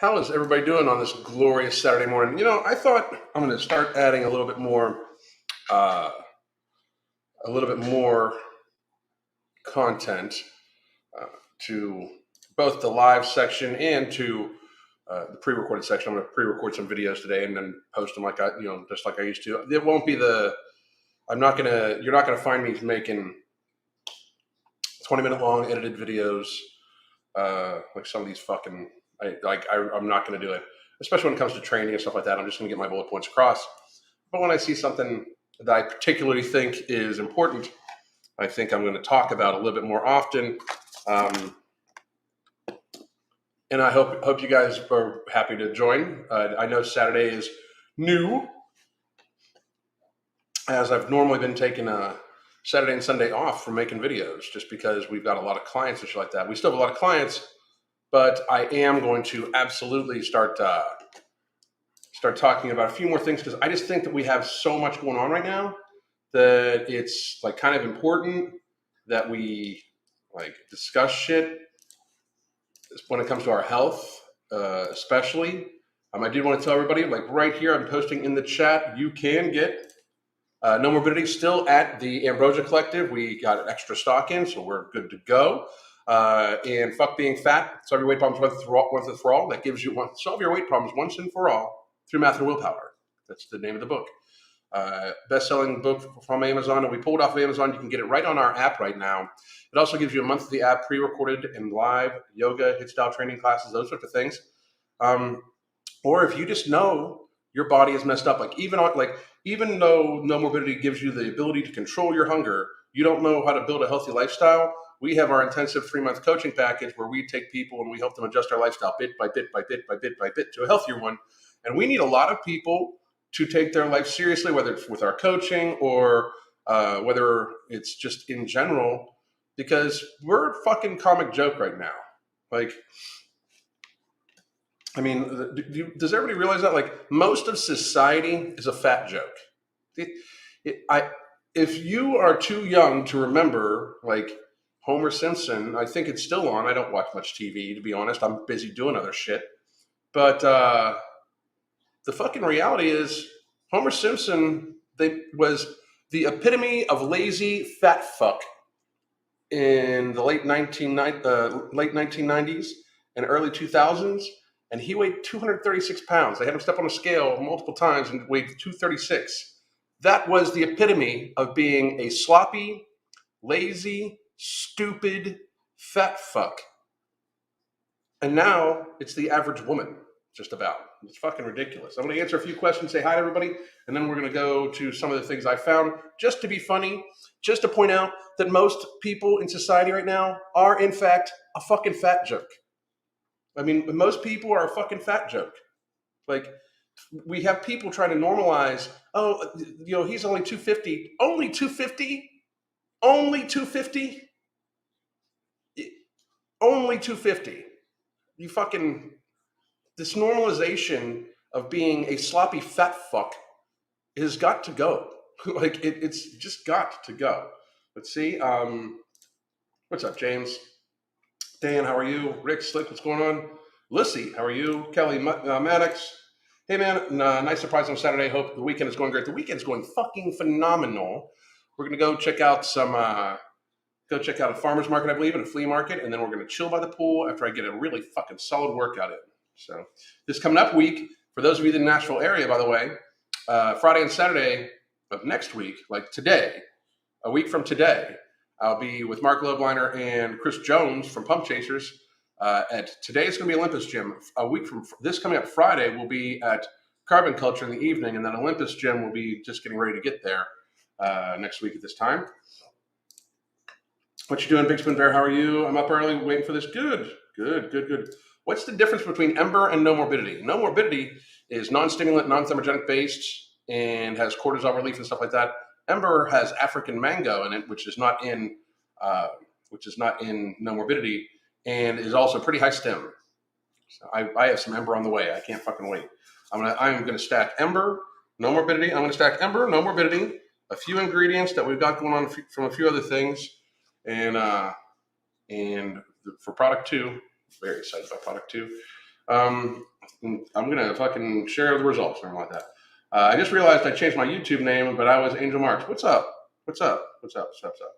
How is everybody doing on this glorious Saturday morning? I thought I'm going to start adding uh, a little bit more content uh, to both the live section and to the pre-recorded section. I'm going to pre-record some videos today and then post them just like I used to. It won't be I'm not going to. You're not going to find me making 20-minute long edited videos like some of these fucking. I'm not going to do it, especially when it comes to training and stuff like that. I'm just going to get my bullet points across. But when I see something that I particularly think is important, I think I'm going to talk about a little bit more often. And I hope you guys are happy to join. I know Saturday is new, as I've normally been taking Saturday and Sunday off from making videos, just because we've got a lot of clients and shit like that. We still have a lot of clients, but I am going to absolutely start talking about a few more things, because I just think that we have so much going on right now that it's like kind of important that we like discuss shit when it comes to our health, especially. I did want to tell everybody, like right here, I'm posting in the chat, you can get No Morbidity still at the Ambrosia Collective. We got an extra stock in, so we're good to go. And fuck being fat, solve your weight problems once and for all. That gives you solve your weight problems once and for all through math and willpower. That's the name of the book. Best-selling book from Amazon, and we pulled off of Amazon. You can get it right on our app right now. It also gives you a month of the app, pre-recorded and live yoga, HIIT style training classes, those sorts of things. Or if you just know your body is messed up, even though No Morbidity gives you the ability to control your hunger, you don't know how to build a healthy lifestyle. We have our intensive 3-month coaching package where we take people and we help them adjust our lifestyle bit by bit by bit by bit by bit to a healthier one. And we need a lot of people to take their life seriously, whether it's with our coaching or whether it's just in general, because we're a fucking comic joke right now. Does everybody realize that? Like, most of society is a fat joke. If you are too young to remember, like, Homer Simpson, I think it's still on. I don't watch much TV, to be honest. I'm busy doing other shit. But the fucking reality is, Homer Simpson was the epitome of lazy fat fuck in the late 1990s and early 2000s, and he weighed 236 pounds. They had him step on a scale multiple times and weighed 236. That was the epitome of being a sloppy, lazy, stupid, fat fuck. And now it's the average woman, just about. It's fucking ridiculous. I'm going to answer a few questions, say hi to everybody, and then we're going to go to some of the things I found just to be funny, just to point out that most people in society right now are, in fact, a fucking fat joke. I mean, most people are a fucking fat joke. Like, we have people trying to normalize, he's only 250. Only 250? Only 250? Only 250. You fucking... This normalization of being a sloppy fat fuck has got to go. It's just got to go. Let's see. What's up, James? Dan, how are you? Rick Slick, what's going on? Lissy, how are you? Kelly Maddox. Hey, man, nice surprise on Saturday. Hope the weekend is going great. The weekend's going fucking phenomenal. We're going to go check out a farmer's market, I believe, and a flea market, and then we're going to chill by the pool after I get a really fucking solid workout in. So this coming up week, for those of you in the Nashville area, by the way, Friday and Saturday of next week, like today, a week from today, I'll be with Mark Loveliner and Chris Jones from Pump Chasers. Today it's going to be Olympus Gym. A week from this coming up Friday, we'll be at Carbon Culture in the evening, and then Olympus Gym will be just getting ready to get there next week at this time. What you doing, Big Spoon Bear? How are you? I'm up early waiting for this. Good. What's the difference between Ember and No Morbidity? No Morbidity is non-stimulant, non-thermogenic based, and has cortisol relief and stuff like that. Ember has African mango in it, which is not in No Morbidity, and is also pretty high stim. So I have some Ember on the way. I can't fucking wait. I'm gonna stack Ember, No Morbidity. I'm gonna stack Ember, No Morbidity, a few ingredients that we've got going on from a few other things, and for product 2. Very excited about product 2. I'm gonna fucking share the results or something like that. I just realized I changed my YouTube name, but I was Angel Marks. What's up? What's up? What's up? What's up? What's up?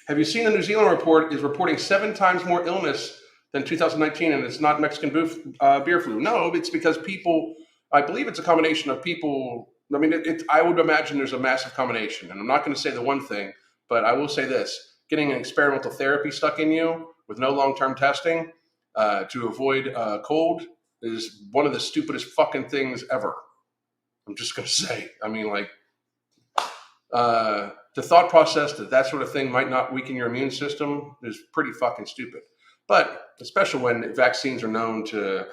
Have you seen the New Zealand report is reporting 7 times more illness than 2019, and it's not Mexican beer flu? No, it's because people. I believe it's a combination of people. I mean, I would imagine there's a massive combination, and I'm not going to say the one thing, but I will say this: getting an experimental therapy stuck in you with no long-term testing to avoid cold is one of the stupidest fucking things ever. I'm just going to say. I mean, like. The thought process that sort of thing might not weaken your immune system is pretty fucking stupid. But especially when vaccines are known to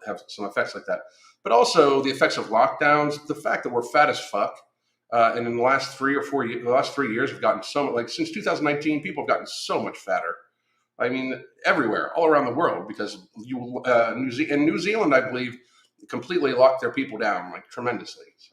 have some effects like that. But also the effects of lockdowns, the fact that we're fat as fuck, and in the last 3 years, have gotten so much. Like since 2019, people have gotten so much fatter. I mean, everywhere, all around the world, because New Zealand, I believe, completely locked their people down like tremendously. So.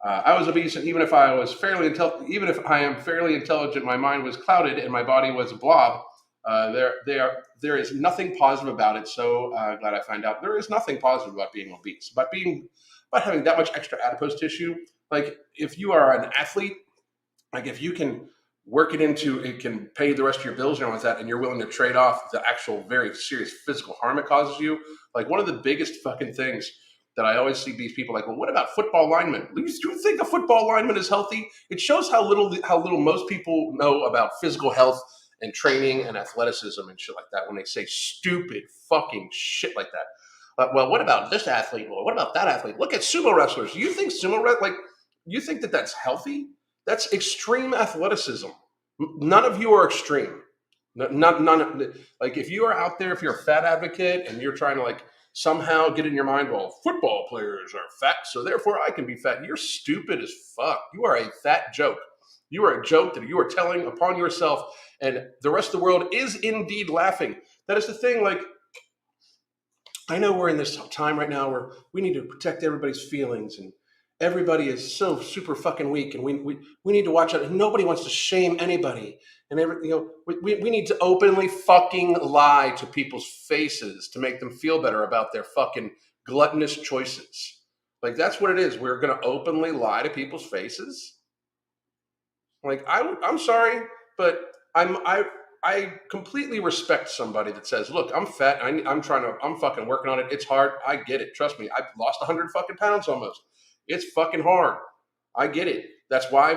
I was obese, and even if I am fairly intelligent, my mind was clouded and my body was a blob. There is nothing positive about it. So glad I find out there is nothing positive about being obese, about having that much extra adipose tissue. Like if you are an athlete, like if you can work it into, it can pay the rest of your bills and all that, and you're willing to trade off the actual very serious physical harm it causes you. Like one of the biggest fucking things that I always see these people like, well, what about football linemen? Do you think a football lineman is healthy? It shows how little most people know about physical health and training and athleticism and shit like that when they say stupid fucking shit like that. Well, what about this athlete? Well, what about that athlete? Look at sumo wrestlers. You think you think that that's healthy? That's extreme athleticism. None of you are extreme. None. Like if you are out there, if you're a fat advocate and you're trying to like somehow get in your mind, well, football players are fat, so therefore I can be fat. You're stupid as fuck. You are a fat joke. You are a joke that you are telling upon yourself, and the rest of the world is indeed laughing. That is the thing. Like, I know we're in this time right now where we need to protect everybody's feelings, and everybody is so super fucking weak, and we need to watch out. And nobody wants to shame anybody. And we need to openly fucking lie to people's faces to make them feel better about their fucking gluttonous choices. Like that's what it is. We're gonna openly lie to people's faces. Like I'm sorry, but I completely respect somebody that says, "Look, I'm fat. I'm fucking working on it. It's hard. I get it. Trust me. I've lost 100 fucking pounds almost. It's fucking hard. I get it. That's why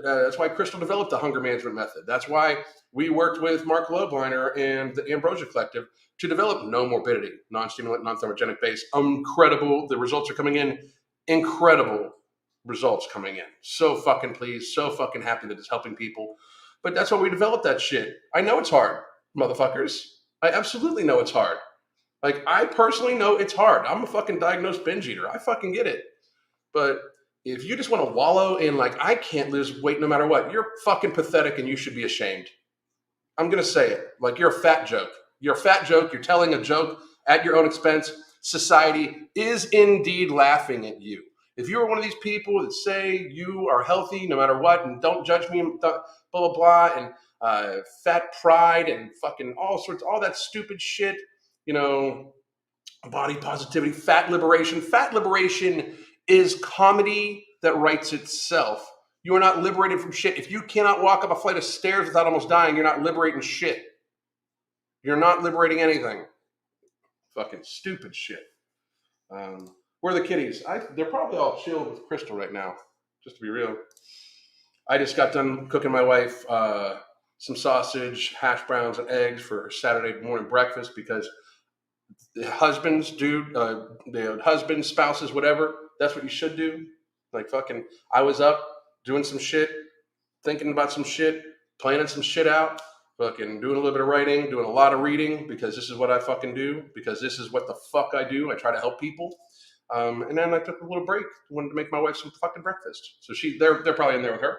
that's why Crystal developed the hunger management method. That's why we worked with Mark Lobliner and the Ambrosia Collective to develop No Morbidity, non-stimulant, non-thermogenic base. Incredible. The results are coming in. Incredible results coming in. So fucking pleased. So fucking happy that it's helping people. But that's why we developed that shit. I know it's hard, motherfuckers. I absolutely know it's hard. Like, I personally know it's hard. I'm a fucking diagnosed binge eater. I fucking get it. But if you just want to wallow in like, I can't lose weight no matter what, you're fucking pathetic and you should be ashamed. I'm going to say it. Like, you're a fat joke. You're a fat joke. You're telling a joke at your own expense. Society is indeed laughing at you. If you're one of these people that say you are healthy no matter what and don't judge me, blah, blah, blah, and fat pride and fucking all that stupid shit, body positivity, fat liberation. Fat liberation is comedy that writes itself. You are not liberated from shit. If you cannot walk up a flight of stairs without almost dying, you're not liberating shit. You're not liberating anything. Fucking stupid shit. Where are the kitties? They're probably all chilled with Crystal right now, just to be real. I just got done cooking my wife some sausage, hash browns, and eggs for her Saturday morning breakfast because the husbands, the husbands, spouses, whatever, that's what you should do. Like fucking, I was up doing some shit, thinking about some shit, planning some shit out, fucking doing a little bit of writing, doing a lot of reading because this is what I fucking do, because this is what the fuck I do. I try to help people. And then I took a little break, wanted to make my wife some fucking breakfast. So they're probably in there with her.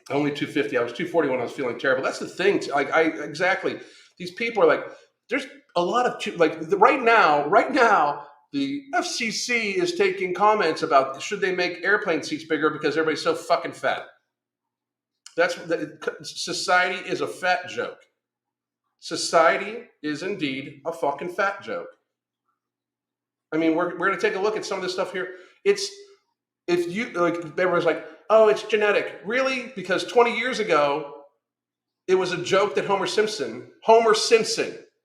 Only 250. I was 240 when I was feeling terrible. That's the thing. Exactly. These people are like, there's a lot of right now, the FCC is taking comments about should they make airplane seats bigger because everybody's so fucking fat. Society is a fat joke. Society is indeed a fucking fat joke. I mean, we're going to take a look at some of this stuff here. It's, if you, like, everyone's like, oh, it's genetic. Really? Because 20 years ago, it was a joke that Homer Simpson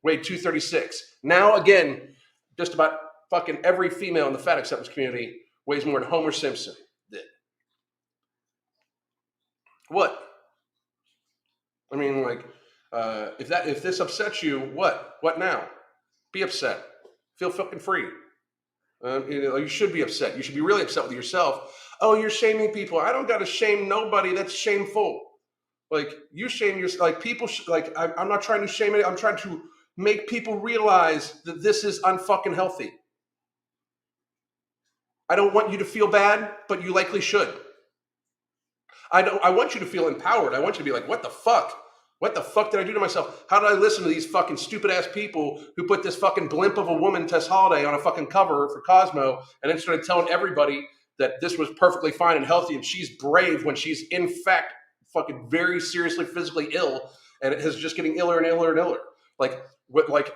weighed 236. Now, again, just about fucking every female in the fat acceptance community weighs more than Homer Simpson did. What? I mean, like, if this upsets you, what? What now? Be upset. Feel fucking free. You should be upset. You should be really upset with yourself. Oh, you're shaming people. I don't got to shame nobody. That's shameful. Like, you shame yourself. Like, people, I'm not trying to shame it. I'm trying to make people realize that this is unfucking healthy. I don't want you to feel bad, but you likely should. I want you to feel empowered. I want you to be like, what the fuck? What the fuck did I do to myself? How did I listen to these fucking stupid ass people who put this fucking blimp of a woman, Tess Holiday, on a fucking cover for Cosmo and then started telling everybody that this was perfectly fine and healthy and she's brave when she's in fact fucking very seriously physically ill and it is just getting iller and iller and iller. Like,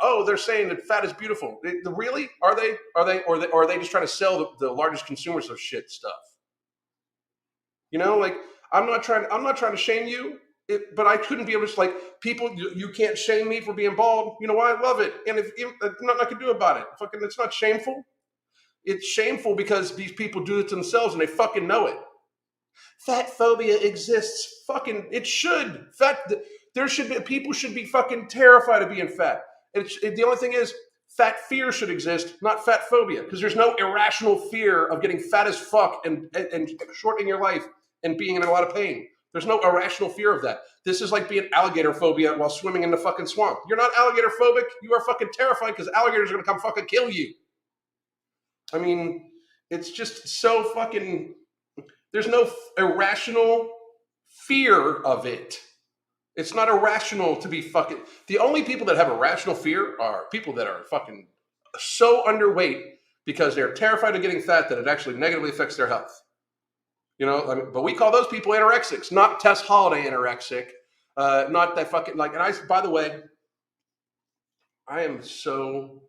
oh, they're saying that fat is beautiful. Really? Are they? Or are they just trying to sell the largest consumers of shit stuff? You know, like, I'm not trying to shame you. But I couldn't be able to, like, people, you can't shame me for being bald. You know why? I love it. And if nothing I can do about it. Fucking, it's not shameful. It's shameful because these people do it to themselves and they fucking know it. Fat phobia exists. Fucking, it should. People should be fucking terrified of being fat. The only thing is, fat fear should exist, not fat phobia. Because there's no irrational fear of getting fat as fuck and shortening your life and being in a lot of pain. There's no irrational fear of that. This is like being alligator phobia while swimming in the fucking swamp. You're not alligator phobic. You are fucking terrified because alligators are going to come fucking kill you. I mean, it's just so fucking, there's no irrational fear of it. It's not irrational to be fucking, the only people that have irrational fear are people that are fucking so underweight because they're terrified of getting fat that it actually negatively affects their health. You know, I mean, but we call those people anorexics, not Tess Holiday anorexic, not that fucking, like, and by the way, I am so,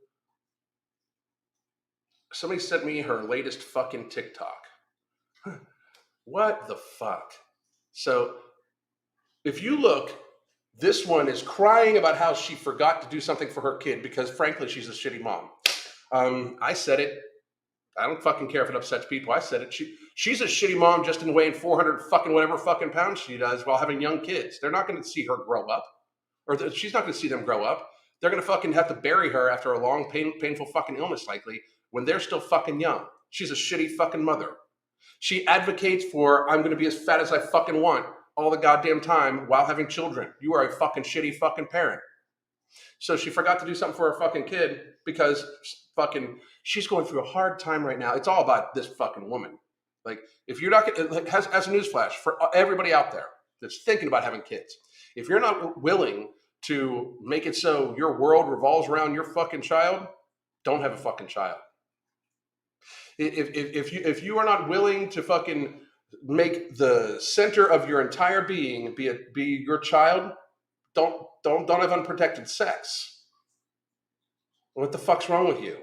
somebody sent me her latest fucking TikTok. What the fuck? So if you look, this one is crying about how she forgot to do something for her kid because frankly, she's a shitty mom. I said it. I don't fucking care if it upsets people. I said it. She's a shitty mom just in weighing 400 fucking whatever fucking pounds she does while having young kids. They're not going to see her grow up. Or she's not going to see them grow up. They're going to fucking have to bury her after a long, painful fucking illness likely when they're still fucking young. She's a shitty fucking mother. She advocates for, I'm going to be as fat as I fucking want all the goddamn time while having children. You are a fucking shitty fucking parent. So she forgot to do something for her fucking kid because fucking she's going through a hard time right now. It's all about this fucking woman. Like, if you're not, as a newsflash for everybody out there that's thinking about having kids, if you're not willing to make it so your world revolves around your fucking child, don't have a fucking child. If you are not willing to fucking make the center of your entire being be your child, don't have unprotected sex. What the fuck's wrong with you?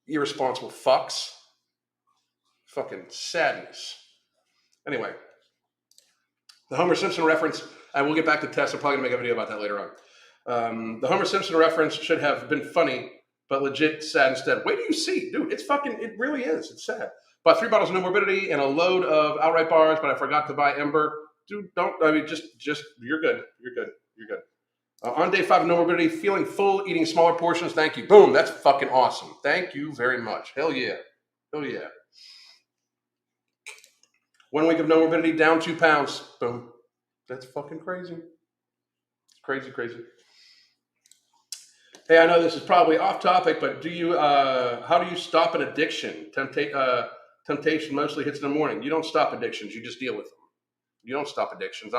Irresponsible fucks. Fucking sadness. Anyway, the Homer Simpson reference, and we'll get back to Tess. I'm probably going to make a video about that later on. The Homer Simpson reference should have been funny, but legit sad instead. Wait till you see. Dude, it's fucking, it really is. It's sad. Bought 3 bottles of No Morbidity and a load of outright bars, but I forgot to buy Ember. Dude, just, you're good. You're good. You're good. On day 5 of No Morbidity, feeling full, eating smaller portions. Thank you. Boom. That's fucking awesome. Thank you very much. Hell yeah. Hell yeah. 1 week of No Morbidity, down 2 pounds. Boom. That's fucking crazy. It's crazy, crazy. Hey, I know this is probably off topic, but how do you stop an addiction? Temptation mostly hits in the morning. You don't stop addictions. You just deal with them. You don't stop addictions.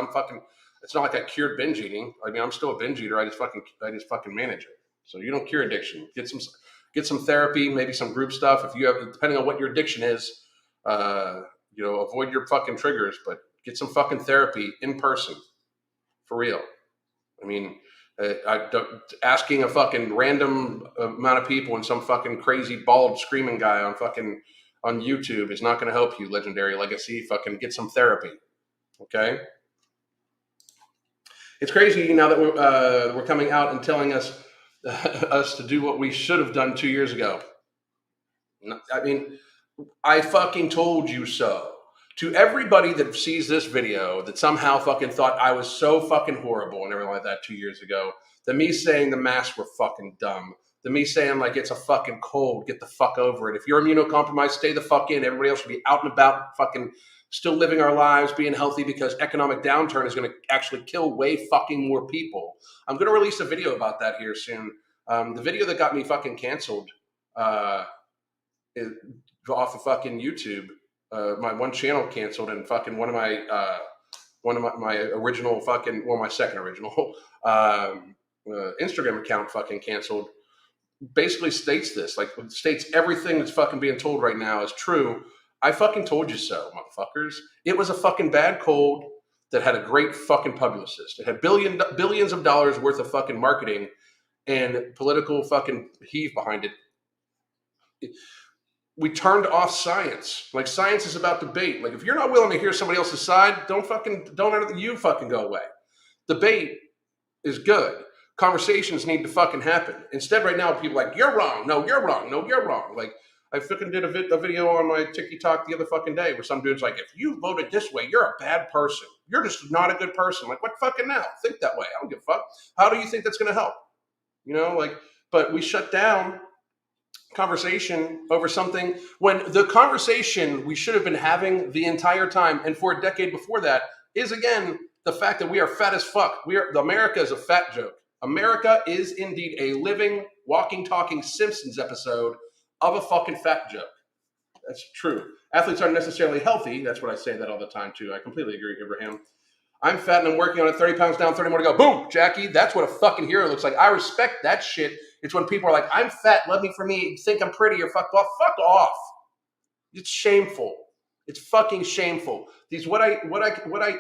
It's not like I cured binge eating. I mean, I'm still a binge eater. I just fucking manage it. So you don't cure addiction. Get some therapy, maybe some group stuff. If you have, depending on what your addiction is, avoid your fucking triggers, but get some fucking therapy in person, for real. I mean, asking a fucking random amount of people and some fucking crazy bald screaming guy on YouTube is not going to help you, Legendary Legacy. Fucking get some therapy, okay? It's crazy now that we're coming out and telling us to do what we should have done 2 years ago. I mean, I fucking told you so. To everybody that sees this video that somehow fucking thought I was so fucking horrible and everything like that 2 years ago, the me saying the masks were fucking dumb, the me saying like it's a fucking cold, get the fuck over it. If you're immunocompromised, stay the fuck in. Everybody else should be out and about, fucking still living our lives, being healthy, because economic downturn is going to actually kill way fucking more people. I'm going to release a video about that here soon. The video that got me fucking canceled off of fucking YouTube. My one channel canceled, and fucking one of my original fucking, well, my second original Instagram account fucking canceled. Basically states this, like states everything that's fucking being told right now is true. I fucking told you so, motherfuckers. It was a fucking bad cold that had a great fucking publicist. It had billions of dollars worth of fucking marketing and political fucking heave behind it. We turned off science. Like, science is about debate. Like, if you're not willing to hear somebody else's side, don't you fucking go away. Debate is good. Conversations need to fucking happen. Instead, right now, people are like, you're wrong. No, you're wrong. No, you're wrong. Like, I fucking did a video on my TikTok the other fucking day where some dude's like, if you voted this way, you're a bad person. You're just not a good person. Like, what fucking now? Think that way. I don't give a fuck. How do you think that's going to help? You know, like, but we shut down conversation over something when the conversation we should have been having the entire time and for a decade before that is, again, the fact that we are fat as fuck. America is a fat joke. America is indeed a living, walking, talking Simpsons episode of a fucking fat joke. That's true. Athletes aren't necessarily healthy. That's what I say that all the time too. I completely agree, Abraham. I'm fat and I'm working on it, 30 pounds down, 30 more to go. Boom, Jackie. That's what a fucking hero looks like. I respect that shit. It's when people are like, I'm fat, love me for me, think I'm pretty, or fuck off. Fuck off. It's shameful. It's fucking shameful. These what I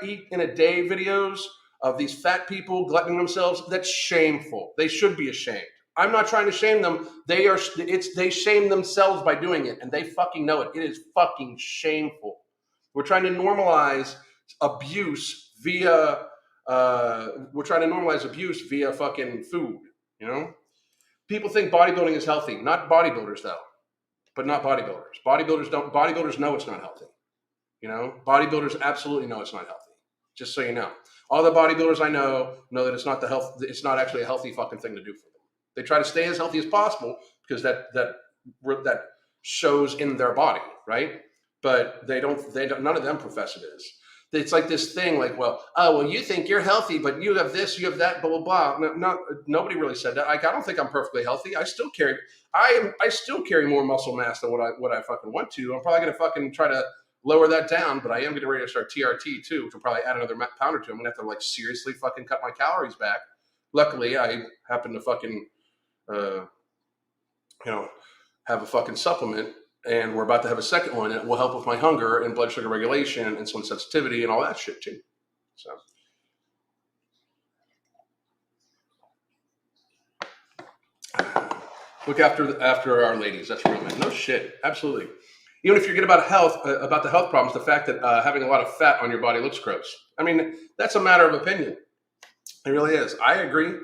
eat in a day videos of these fat people gluttoning themselves, that's shameful. They should be ashamed. I'm not trying to shame them. They shame themselves by doing it, and they fucking know it. It is fucking shameful. We're trying to normalize abuse via fucking food, you know? People think bodybuilding is healthy. Not bodybuilders, though. But not bodybuilders. Bodybuilders know it's not healthy. You know? Bodybuilders absolutely know it's not healthy. Just so you know. All the bodybuilders I know that it's not actually a healthy fucking thing to do for them. They try to stay as healthy as possible because that shows in their body, right? But they don't, none of them profess it is. It's like this thing like, you think you're healthy, but you have this, you have that, blah, blah, blah. Nobody really said that. Like, I don't think I'm perfectly healthy. I still carry more muscle mass than what I fucking want to. I'm probably going to fucking try to lower that down, but I am getting ready to start TRT too, which will probably add another pound or two. I'm going to have to like seriously fucking cut my calories back. Luckily, I happen to fucking, have a fucking supplement, and we're about to have a second one, and it will help with my hunger and blood sugar regulation and insulin sensitivity and all that shit too. So, look after our ladies. That's real, man. No shit. Absolutely. Even if you forget about about the health problems, the fact that having a lot of fat on your body looks gross. I mean, that's a matter of opinion. It really is. I agree.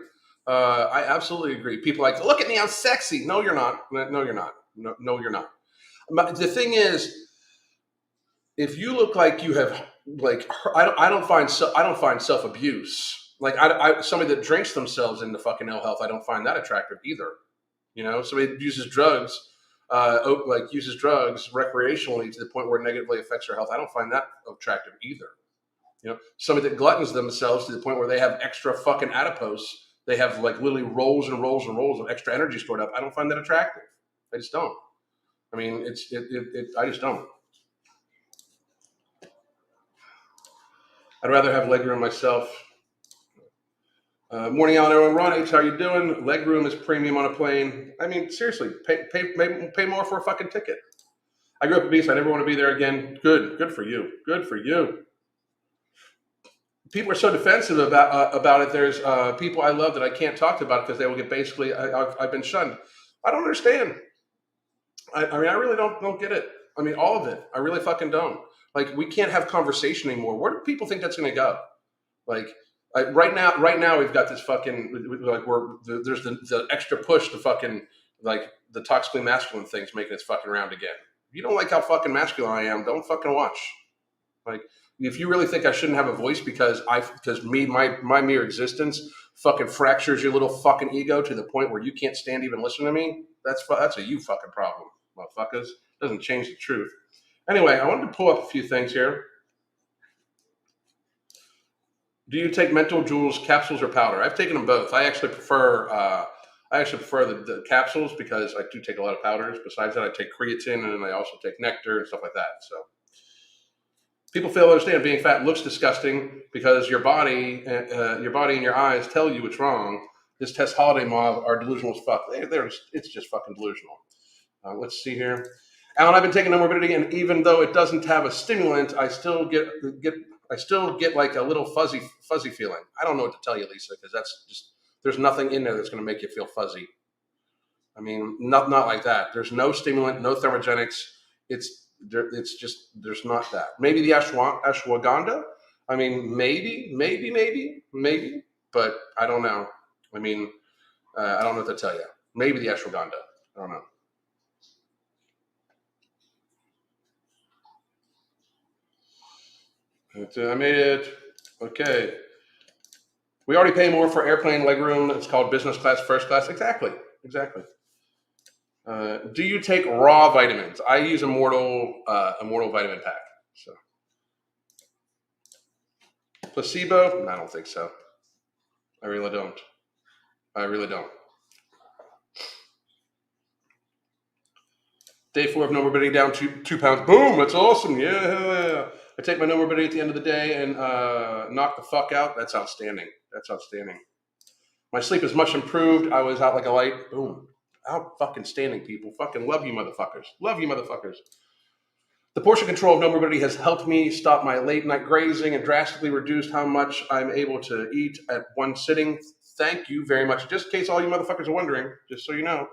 I absolutely agree. People are like, look at me, I'm sexy. No, you're not. No, you're not. No, you're not. But the thing is, if you look like you have, like, I don't find self-abuse. Like, somebody that drinks themselves into fucking ill health, I don't find that attractive either. You know, somebody that uses drugs, recreationally to the point where it negatively affects their health, I don't find that attractive either. You know, somebody that gluttons themselves to the point where they have extra fucking adipose, they have like literally rolls and rolls and rolls of extra energy stored up. I don't find that attractive. I just don't. I mean, I just don't. I'd rather have leg room myself. Morning, Alan, everyone. Ron H, how you doing? Leg room is premium on a plane. I mean, seriously, pay more for a fucking ticket. I grew up obese. I never want to be there again. Good for you. Good for you. people are so defensive about it. There's people I love that I can't talk to about it because they will get basically I've been shunned. I don't understand. I mean, I really don't get it. I mean, all of it. I really fucking don't. Like, we can't have conversation anymore. Where do people think that's going to go? Like, right now we've got this fucking like there's the extra push to fucking like the toxically masculine thing's making its fucking round again. If you don't like how fucking masculine I am, don't fucking watch. Like, if you really think I shouldn't have a voice because my mere existence fucking fractures your little fucking ego to the point where you can't stand even listen to me, that's a you fucking problem, motherfuckers. Doesn't change the truth. Anyway, I wanted to pull up a few things here. Do you take mental jewels, capsules, or powder? I've taken them both. I actually prefer the capsules because I do take a lot of powders. Besides that, I take creatine and then I also take nectar and stuff like that. So people fail to understand being fat looks disgusting because your body and your eyes tell you it's wrong. This test holiday mob are delusional as fuck. It's just fucking delusional. Let's see here. Alan, I've been taking no morbidity, and even though it doesn't have a stimulant, I still get like a little fuzzy feeling. I don't know what to tell you, Lisa, because that's just there's nothing in there that's going to make you feel fuzzy. I mean, not like that. There's no stimulant, no thermogenics. It's just there's not that. Maybe the ashwagandha. I mean, maybe, but I don't know. I mean, I don't know what to tell you. Maybe the ashwagandha. I don't know. I made it. Okay. We already pay more for airplane legroom. It's called business class, first class. Exactly. Do you take raw vitamins? I use Immortal vitamin pack. So placebo? No, I don't think so. I really don't. Day 4 of no morbidity, down 2 pounds. Boom! That's awesome. Yeah. I take my no morbidity at the end of the day and knock the fuck out. That's outstanding. My sleep is much improved. I was out like a light. Boom. Out fucking standing, people. Fucking love you, motherfuckers. The portion control of no morbidity has helped me stop my late night grazing and drastically reduced how much I'm able to eat at one sitting. Thank you very much. Just in case all you motherfuckers are wondering, just so you know,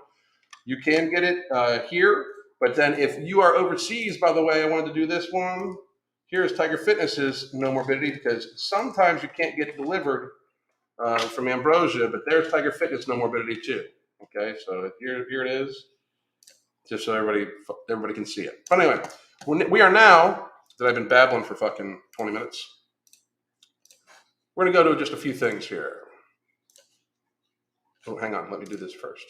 you can get it here. But then if you are overseas, by the way, I wanted to do this one. Here's Tiger Fitness's no morbidity because sometimes you can't get delivered from Ambrosia, but there's Tiger Fitness no morbidity too. Okay, so here it is, just so everybody can see it. But anyway, we are now that I've been babbling for fucking 20 minutes. We're gonna go to just a few things here. Oh, hang on, let me do this first.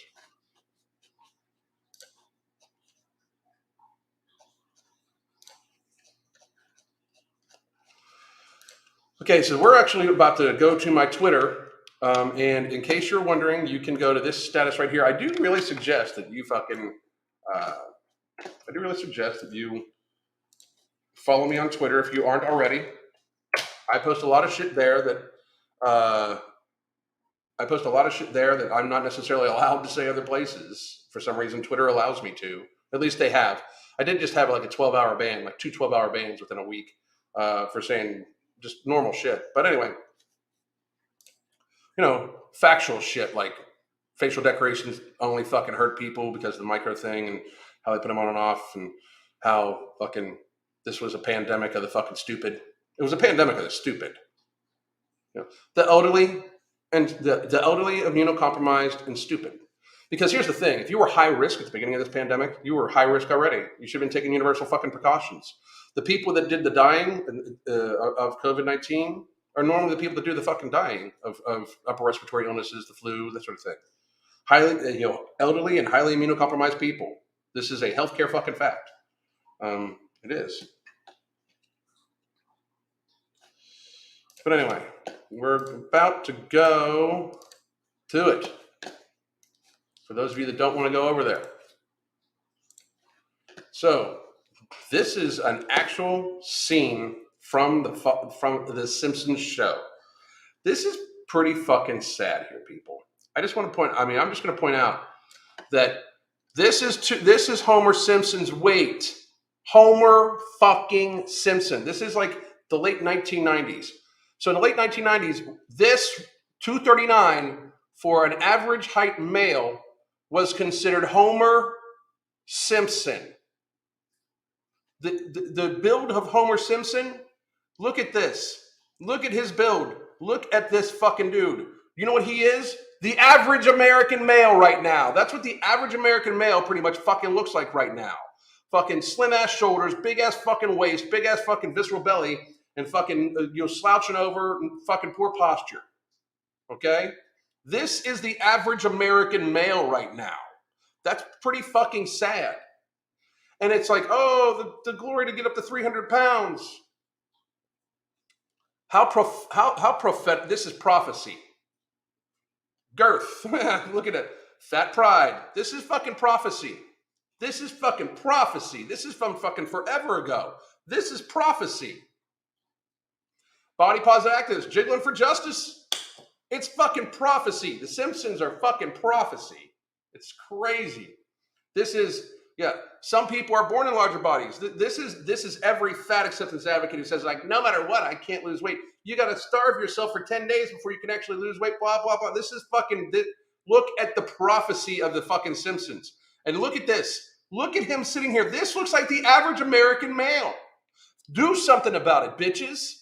Okay, so we're actually about to go to my Twitter. And in case you're wondering, you can go to this status right here. I do really suggest that you follow me on Twitter if you aren't already. I post a lot of shit there that I'm not necessarily allowed to say other places. For some reason, Twitter allows me to. At least they have. I did just have like a 12-hour ban, like 2 12-hour bans within a week for saying just normal shit. But anyway, factual shit like facial decorations only fucking hurt people because of the micro thing and how they put them on and off and how fucking this was a pandemic of the fucking stupid. It was a pandemic of the stupid. The elderly and the elderly, immunocompromised, and stupid. Because here's the thing: if you were high risk at the beginning of this pandemic, you were high risk already. You should have been taking universal fucking precautions. The people that did the dying of COVID-19 are normally the people that do the fucking dying of upper respiratory illnesses, the flu, that sort of thing. Highly, elderly and highly immunocompromised people. This is a healthcare fucking fact. It is. But anyway, we're about to go to it. For those of you that don't want to go over there. So, this is an actual scene from the Simpsons show. This is pretty fucking sad here, people. I'm just going to point out that this is Homer Simpson's weight. Homer fucking Simpson. This is like the late 1990s. So in the late 1990s, this 239 for an average height male was considered Homer Simpson. The build of Homer Simpson, look at this. Look at his build. Look at this fucking dude. You know what he is? The average American male right now. That's what the average American male pretty much fucking looks like right now. Fucking slim ass shoulders, big ass fucking waist, big ass fucking visceral belly, and fucking slouching over and fucking poor posture. Okay? This is the average American male right now. That's pretty fucking sad. And it's like, oh, the glory to get up to 300 pounds. How prophetic, this is prophecy. Girth, look at it. Fat pride, this is fucking prophecy. This is fucking prophecy. This is from fucking forever ago. This is prophecy. Body positive activists, jiggling for justice. It's fucking prophecy. The Simpsons are fucking prophecy. It's crazy. This is, yeah, some people are born in larger bodies. This is every fat acceptance advocate who says, like, no matter what, I can't lose weight. You got to starve yourself for 10 days before you can actually lose weight, blah, blah, blah. This is fucking, look at the prophecy of the fucking Simpsons. And look at this. Look at him sitting here. This looks like the average American male. Do something about it, bitches.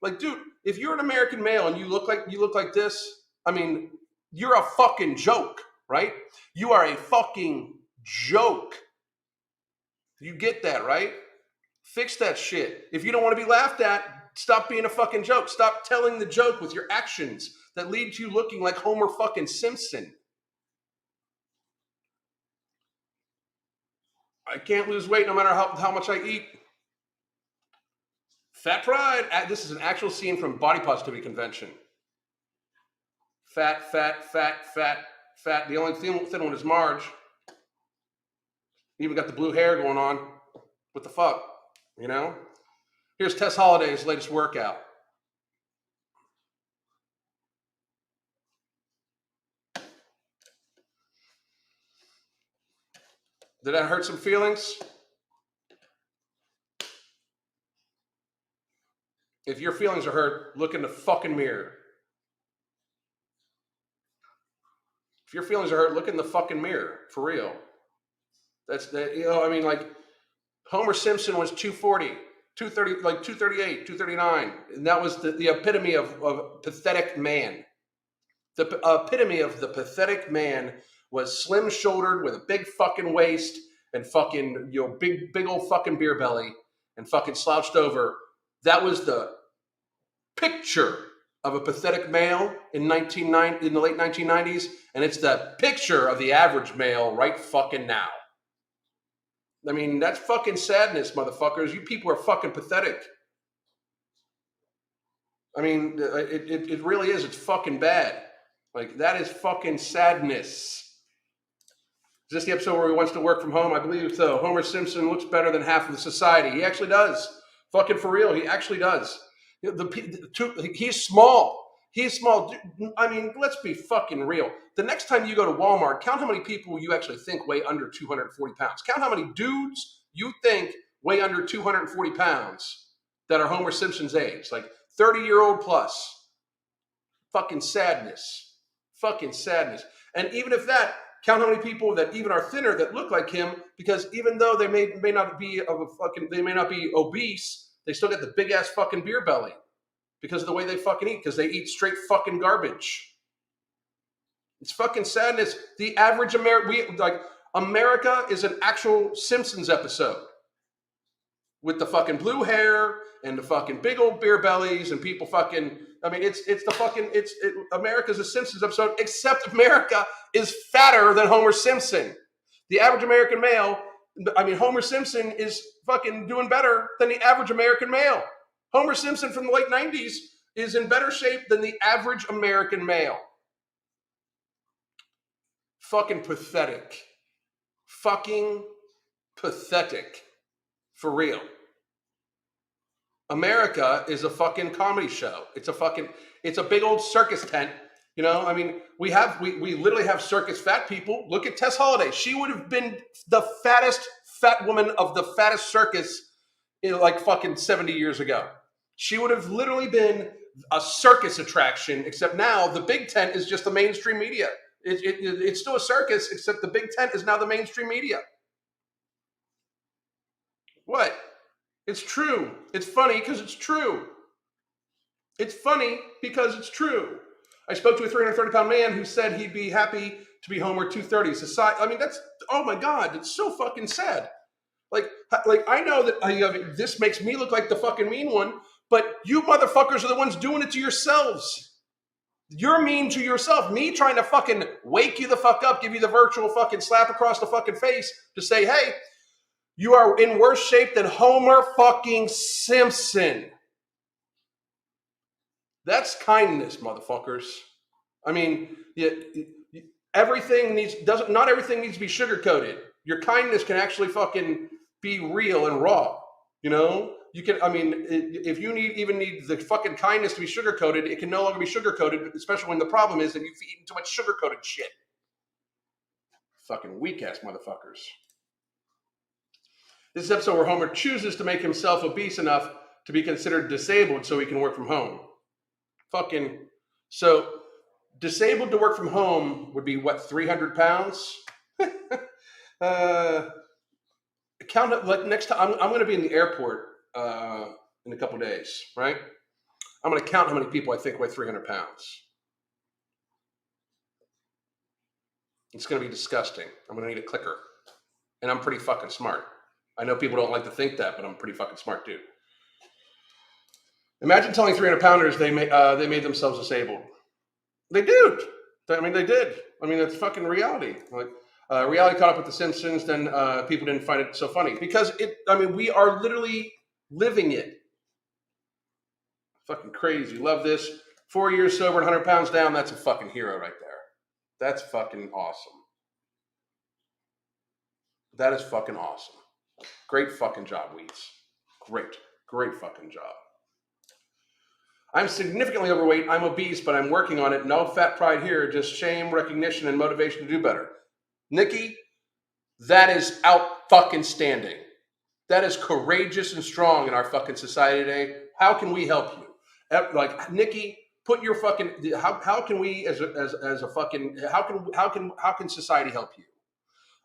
Like, dude, if you're an American male and you look like this, I mean, you're a fucking joke, right? You are a fucking joke. You get that, right? Fix that shit. If you don't want to be laughed at, stop being a fucking joke. Stop telling the joke with your actions that lead to you looking like Homer fucking Simpson. I can't lose weight no matter how much I eat. Fat pride. This is an actual scene from Body Positivity Convention. Fat, fat, fat, fat, fat. The only thin one is Marge. Even got the blue hair going on. What the fuck? You know? Here's Tess Holliday's latest workout. Did that hurt some feelings? If your feelings are hurt, look in the fucking mirror. If your feelings are hurt, look in the fucking mirror. For real. That's that, I mean, like, Homer Simpson was 240, 230, like 238, 239. And that was the epitome of pathetic man. The epitome of the pathetic man was slim shouldered with a big fucking waist and fucking, big old fucking beer belly and fucking slouched over. That was the picture of a pathetic male in the late 1990s. And it's the picture of the average male right fucking now. I mean, that's fucking sadness, motherfuckers. You people are fucking pathetic. I mean, it really is. It's fucking bad. Like, that is fucking sadness. Is this the episode where he wants to work from home? I believe so. Homer Simpson looks better than half of the society. He actually does. Fucking for real. He actually does. He's small. He's small. I mean, let's be fucking real. The next time you go to Walmart, count how many people you actually think weigh under 240 pounds. Count how many dudes you think weigh under 240 pounds that are Homer Simpson's age. Like 30-year-old plus. Fucking sadness. Fucking sadness. And even if that, count how many people that even are thinner that look like him, because even though they may not be obese, they still get the big ass fucking beer belly. Because of the way they fucking eat, because they eat straight fucking garbage. It's fucking sadness. The average America is an actual Simpsons episode. With the fucking blue hair and the fucking big old beer bellies and people fucking, I mean, America's a Simpsons episode, except America is fatter than Homer Simpson. The average American male, Homer Simpson is fucking doing better than the average American male. Homer Simpson from the late 90s is in better shape than the average American male. Fucking pathetic. Fucking pathetic. For real. America is a fucking comedy show. It's a big old circus tent. You know, I mean, we literally have circus fat people. Look at Tess Holliday. She would have been the fattest fat woman of the fattest circus like fucking 70 years ago. She would have literally been a circus attraction, except now the big tent is just the mainstream media. It's still a circus, except the big tent is now the mainstream media. What? It's true. It's funny because it's true. It's funny because it's true. I spoke to a 330-pound man who said he'd be happy to be home where 230. Society. I mean, that's, oh my God, it's so fucking sad. Like I know that this makes me look like the fucking mean one, but you motherfuckers are the ones doing it to yourselves. You're mean to yourself. Me trying to fucking wake you the fuck up, give you the virtual fucking slap across the fucking face to say, hey, you are in worse shape than Homer fucking Simpson. That's kindness, motherfuckers. I mean, not everything needs to be sugar-coated. Your kindness can actually fucking be real and raw. You know? You can, I mean, if you need the fucking kindness to be sugar-coated, it can no longer be sugar-coated, especially when the problem is that you've eaten too much sugar-coated shit. Fucking weak-ass motherfuckers. This is episode where Homer chooses to make himself obese enough to be considered disabled so he can work from home. So disabled to work from home would be what, 300 pounds? Count it, like next time I'm going to be in the airport in a couple days, right? I'm going to count how many people I think weigh 300 pounds. It's going to be disgusting. I'm going to need a clicker. And I'm pretty fucking smart. I know people don't like to think that, but I'm a pretty fucking smart dude. Imagine telling 300-pounders they made themselves disabled. They did. I mean, they did. I mean, that's fucking reality. Like, reality caught up with The Simpsons, then people didn't find it so funny. Because we are literally living it. Fucking crazy. Love this. 4 years sober and 100 pounds down, that's a fucking hero right there. That's fucking awesome. That is fucking awesome. Great fucking job, Weeds. Great fucking job. I'm significantly overweight. I'm obese, but I'm working on it. No fat pride here, just shame, recognition, and motivation to do better. Nikki, that is out fucking standing. That is courageous and strong in our fucking society today. How can we help you? Like, Nikki, put your fucking, how can we as a fucking, how can society help you?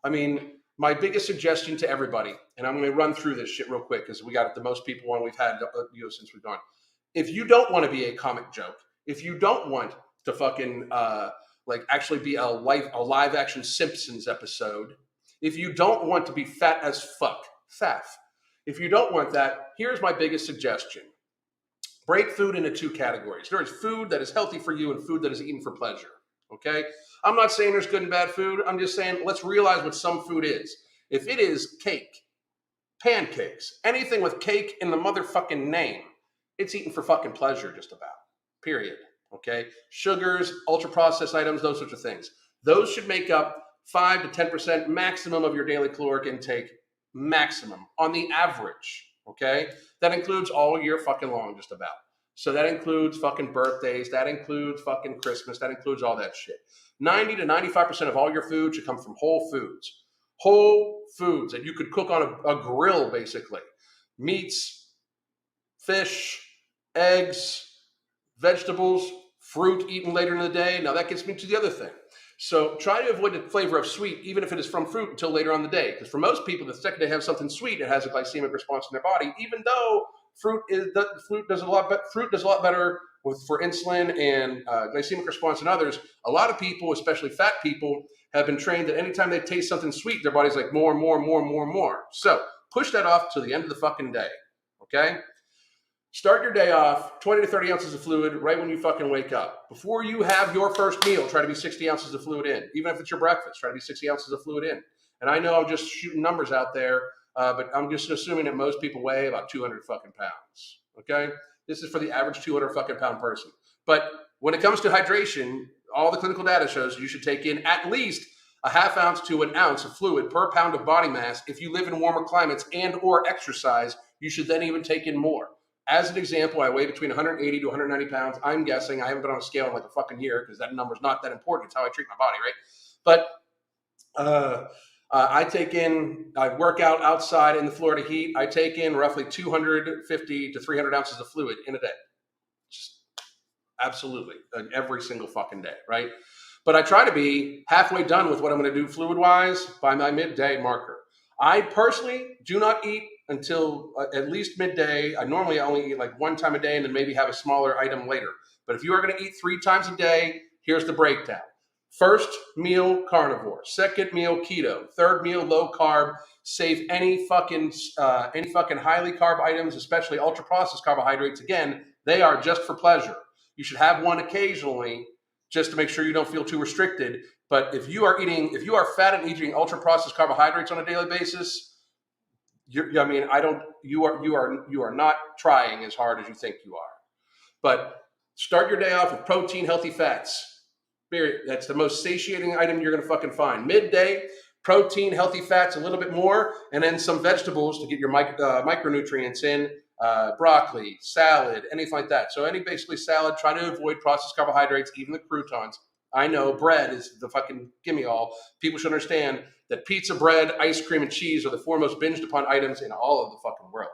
I mean, my biggest suggestion to everybody, and I'm going to run through this shit real quick because we got the most people on we've had since we've gone. If you don't want to be a comic joke, if you don't want to fucking actually be a live action Simpsons episode, if you don't want to be fat as fuck, if you don't want that, here's my biggest suggestion. Break food into two categories. There is food that is healthy for you and food that is eaten for pleasure. Okay? I'm not saying there's good and bad food. I'm just saying let's realize what some food is. If it is cake, pancakes, anything with cake in the motherfucking name, it's eaten for fucking pleasure just about. Period. Okay? Sugars, ultra-processed items, those sorts of things. Those should make up 5 to 10% maximum of your daily caloric intake. Maximum. On the average. Okay? That includes all year fucking long just about. So that includes fucking birthdays. That includes fucking Christmas. That includes all that shit. 90 to 95% of all your food should come from whole foods. Whole foods that you could cook on a grill, basically. Meats, fish, eggs, vegetables, fruit eaten later in the day. Now that gets me to the other thing. So try to avoid the flavor of sweet, even if it is from fruit, until later on in the day. Because for most people, the second they have something sweet, it has a glycemic response in their body, even though fruit does a lot better for insulin and glycemic response than others. A lot of people, especially fat people, have been trained that anytime they taste something sweet, their body's like more and more and more and more and more. So push that off to the end of the fucking day. Okay? Start your day off, 20 to 30 ounces of fluid right when you fucking wake up. Before you have your first meal, try to be 60 ounces of fluid in. Even if it's your breakfast, try to be 60 ounces of fluid in. And I know I'm just shooting numbers out there, but I'm just assuming that most people weigh about 200 fucking pounds. Okay? This is for the average 200 fucking pound person. But when it comes to hydration, all the clinical data shows you should take in at least a half ounce to an ounce of fluid per pound of body mass. If you live in warmer climates and or exercise, you should then even take in more. As an example, I weigh between 180 to 190 pounds. I'm guessing. I haven't been on a scale in like a fucking year because that number's not that important. It's how I treat my body, right? But I work out outside in the Florida heat. I take in roughly 250 to 300 ounces of fluid in a day. Just Absolutely. Like every single fucking day, right? But I try to be halfway done with what I'm going to do fluid wise by my midday marker. I personally do not eat until at least midday. I normally only eat like one time a day and then maybe have a smaller item later. But if you are going to eat 3 times a day, here's the breakdown. First meal carnivore, second meal keto, third meal low carb. Save any fucking highly carb items, especially ultra processed carbohydrates. Again, they are just for pleasure. You should have one occasionally just to make sure you don't feel too restricted. But if you are fat and eating ultra processed carbohydrates on a daily basis, you are not trying as hard as you think you are. But start your day off with protein, healthy fats. Period. That's the most satiating item you're going to fucking find. Midday, protein, healthy fats, a little bit more, and then some vegetables to get your micronutrients in. Broccoli, salad, anything like that. So any basically salad, try to avoid processed carbohydrates, even the croutons. I know bread is the fucking gimme all. People should understand that pizza, bread, ice cream, and cheese are the 4 most binged upon items in all of the fucking world.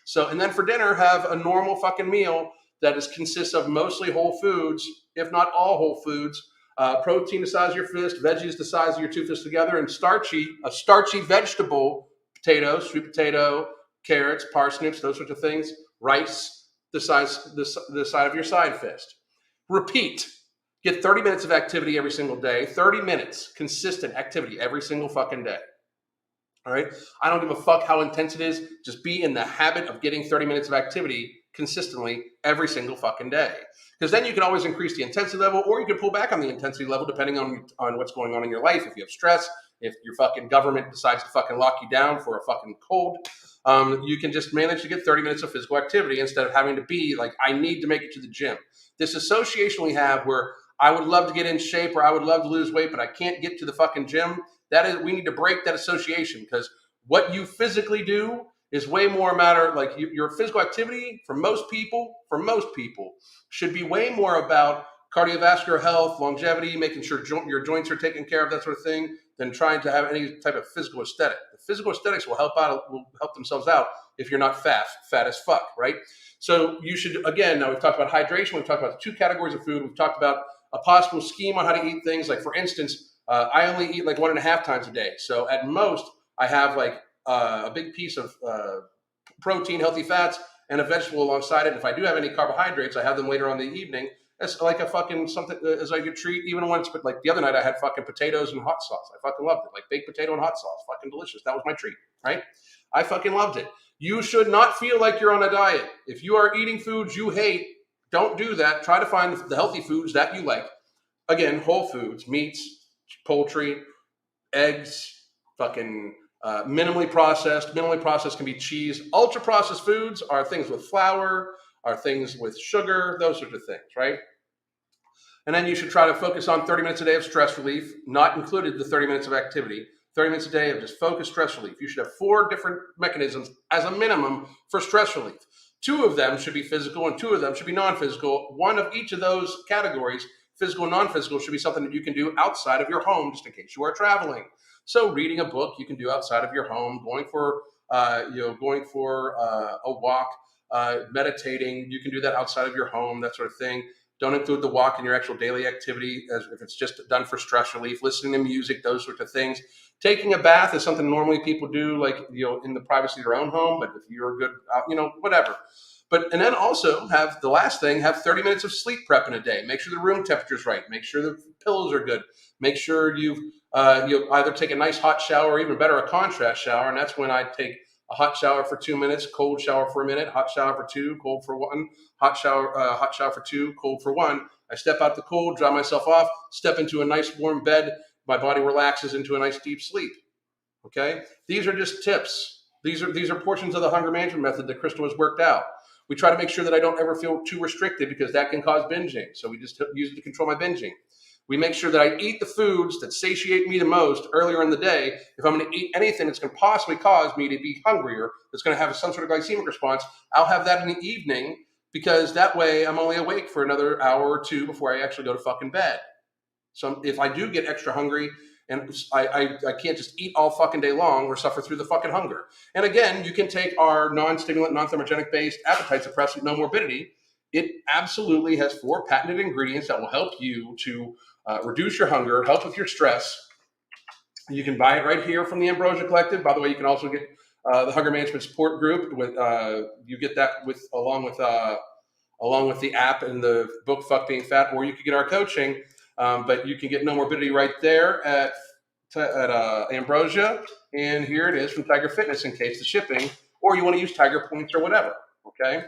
So, and then for dinner, have a normal fucking meal that consists of mostly whole foods, if not all whole foods. Protein the size of your fist, veggies the size of your 2 fists together, and a starchy vegetable, potatoes, sweet potato, carrots, parsnips, those sorts of things, rice, the side of your side fist. Repeat. Get 30 minutes of activity every single day, 30 minutes, consistent activity every single fucking day. All right? I don't give a fuck how intense it is. Just be in the habit of getting 30 minutes of activity consistently every single fucking day. Because then you can always increase the intensity level, or you can pull back on the intensity level depending on what's going on in your life. If you have stress, if your fucking government decides to fucking lock you down for a fucking cold, you can just manage to get 30 minutes of physical activity instead of having to be like, I need to make it to the gym. This association we have where I would love to get in shape or I would love to lose weight, but I can't get to the fucking gym. We need to break that association, because what you physically do is way more a matter, like your physical activity for most people should be way more about cardiovascular health, longevity, making sure your joints are taken care of, that sort of thing, than trying to have any type of physical aesthetic. The physical aesthetics will help themselves out if you're not fat as fuck, right? So you should, again, now we've talked about hydration, we've talked about the 2 categories of food, we've talked about a possible scheme on how to eat things. Like, for instance, I only eat like 1.5 times a day. So at most, I have like a big piece of protein, healthy fats, and a vegetable alongside it. And if I do have any carbohydrates, I have them later on in the evening. It's like a fucking something as like a treat. Even once, but like the other night, I had fucking potatoes and hot sauce. I fucking loved it. Like baked potato and hot sauce, fucking delicious. That was my treat, right? I fucking loved it. You should not feel like you're on a diet. If you are eating foods you hate, don't do that. Try to find the healthy foods that you like. Again, whole foods, meats, poultry, eggs, fucking minimally processed. Minimally processed can be cheese. Ultra processed foods are things with flour, are things with sugar, those sorts of things, right? And then you should try to focus on 30 minutes a day of stress relief, not included the 30 minutes of activity. 30 minutes a day of just focused stress relief. You should have 4 different mechanisms as a minimum for stress relief. 2 of them should be physical and 2 of them should be non-physical. One of each of those categories, physical and non-physical, should be something that you can do outside of your home, just in case you are traveling. So reading a book you can do outside of your home, going for a walk, meditating, you can do that outside of your home, that sort of thing. Don't include the walk in your actual daily activity as if it's just done for stress relief. Listening to music, those sorts of things. Taking a bath is something normally people do, like, in the privacy of their own home. But if you're a good, whatever. And then also have 30 minutes of sleep prep in a day. Make sure the room temperature is right. Make sure the pillows are good. Make sure you either take a nice hot shower, or even better, a contrast shower. And that's when I take a hot shower for 2 minutes, cold shower for a minute, hot shower for 2, cold for 1, hot shower for 2, cold for 1. I step out the cold, dry myself off, step into a nice warm bed. My body relaxes into a nice deep sleep. Okay? These are just tips. These are portions of the hunger management method that Crystal has worked out. We try to make sure that I don't ever feel too restricted, because that can cause binging. So we just use it to control my binging. We make sure that I eat the foods that satiate me the most earlier in the day. If I'm going to eat anything that's going to possibly cause me to be hungrier, that's going to have some sort of glycemic response, I'll have that in the evening, because that way I'm only awake for another hour or 2 before I actually go to fucking bed. So if I do get extra hungry, and I can't just eat all fucking day long or suffer through the fucking hunger. And again, you can take our non-stimulant, non-thermogenic based appetite suppressant, No Morbidity, it absolutely has 4 patented ingredients that will help you to reduce your hunger, help with your stress. You can buy it right here from the Ambrosia Collective. By the way, you can also get the Hunger Management Support Group. With you get that with along with the app and the book "Fuck Being Fat," or you could get our coaching. But you can get No Morbidity right there at Ambrosia, and here it is from Tiger Fitness in case the shipping, or you want to use Tiger Points or whatever. Okay,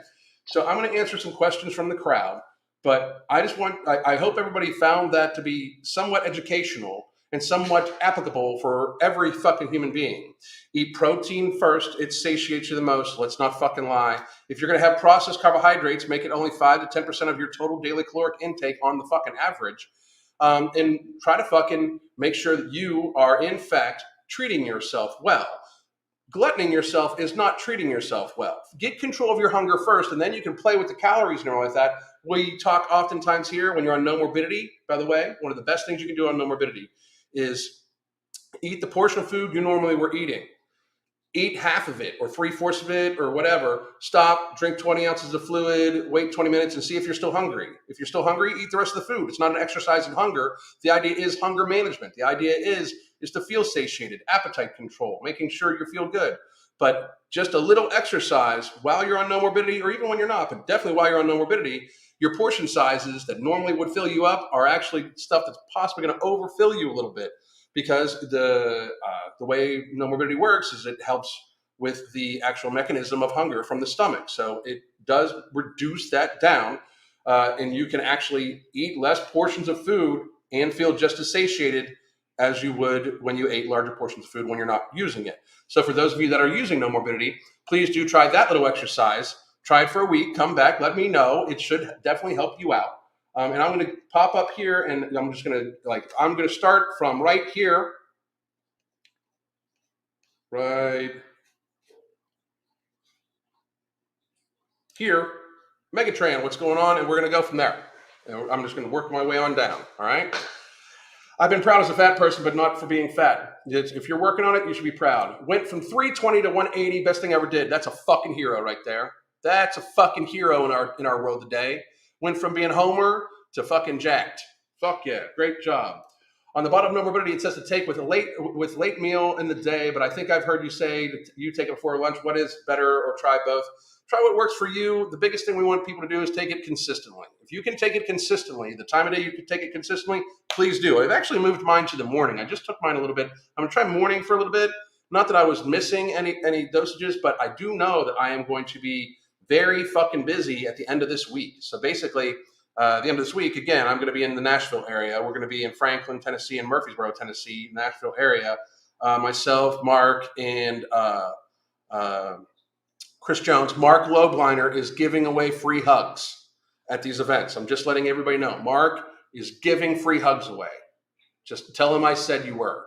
so I'm going to answer some questions from the crowd, but I hope everybody found that to be somewhat educational and somewhat applicable for every fucking human being. Eat protein first; it satiates you the most. Let's not fucking lie. If you're going to have processed carbohydrates, make it only 5 to 10% of your total daily caloric intake on the fucking average. And try to fucking make sure that you are, in fact, treating yourself well. Gluttoning yourself is not treating yourself well. Get control of your hunger first, and then you can play with the calories and all like that. We talk oftentimes here when you're on No Morbidity, by the way, one of the best things you can do on No Morbidity is eat the portion of food you normally were eating. Eat half of it or 3/4 of it or whatever. Stop, drink 20 ounces of fluid, wait 20 minutes and see if you're still hungry. If you're still hungry, eat the rest of the food. It's not an exercise in hunger. The idea is hunger management. The idea is to feel satiated, appetite control, making sure you feel good. But just a little exercise while you're on No Morbidity, or even when you're not, but definitely while you're on No Morbidity, your portion sizes that normally would fill you up are actually stuff that's possibly going to overfill you a little bit. Because the way No Morbidity works is it helps with the actual mechanism of hunger from the stomach. So it does reduce that down, and you can actually eat less portions of food and feel just as satiated as you would when you ate larger portions of food when you're not using it. So for those of you that are using No Morbidity, please do try that little exercise. Try it for a week, come back, let me know. It should definitely help you out. And I'm going to pop up here, and I'm just going to start from right here. Right here. Megatran, what's going on? And we're going to go from there. And I'm just going to work my way on down. All right. I've been proud as a fat person, but not for being fat. If you're working on it, you should be proud. Went from 320 to 180, best thing I ever did. That's a fucking hero right there. That's a fucking hero in our world today. Went from being Homer to fucking jacked. Fuck yeah, great job. On the bottom of No Morbidity, it says to take with late meal in the day, but I think I've heard you say that you take it before lunch. What is better, or try both? Try what works for you. The biggest thing we want people to do is take it consistently. If you can take it consistently, the time of day you can take it consistently, please do. I've actually moved mine to the morning. I just took mine a little bit. I'm going to try morning for a little bit. Not that I was missing any dosages, but I do know that I am going to be very fucking busy at the end of this week. So basically, the end of this week, again, I'm going to be in the Nashville area. We're going to be in Franklin, Tennessee, and Murfreesboro, Tennessee, Nashville area. Myself, Mark, and Chris Jones. Mark Lobliner is giving away free hugs at these events. I'm just letting everybody know. Mark is giving free hugs away. Just tell him I said you were.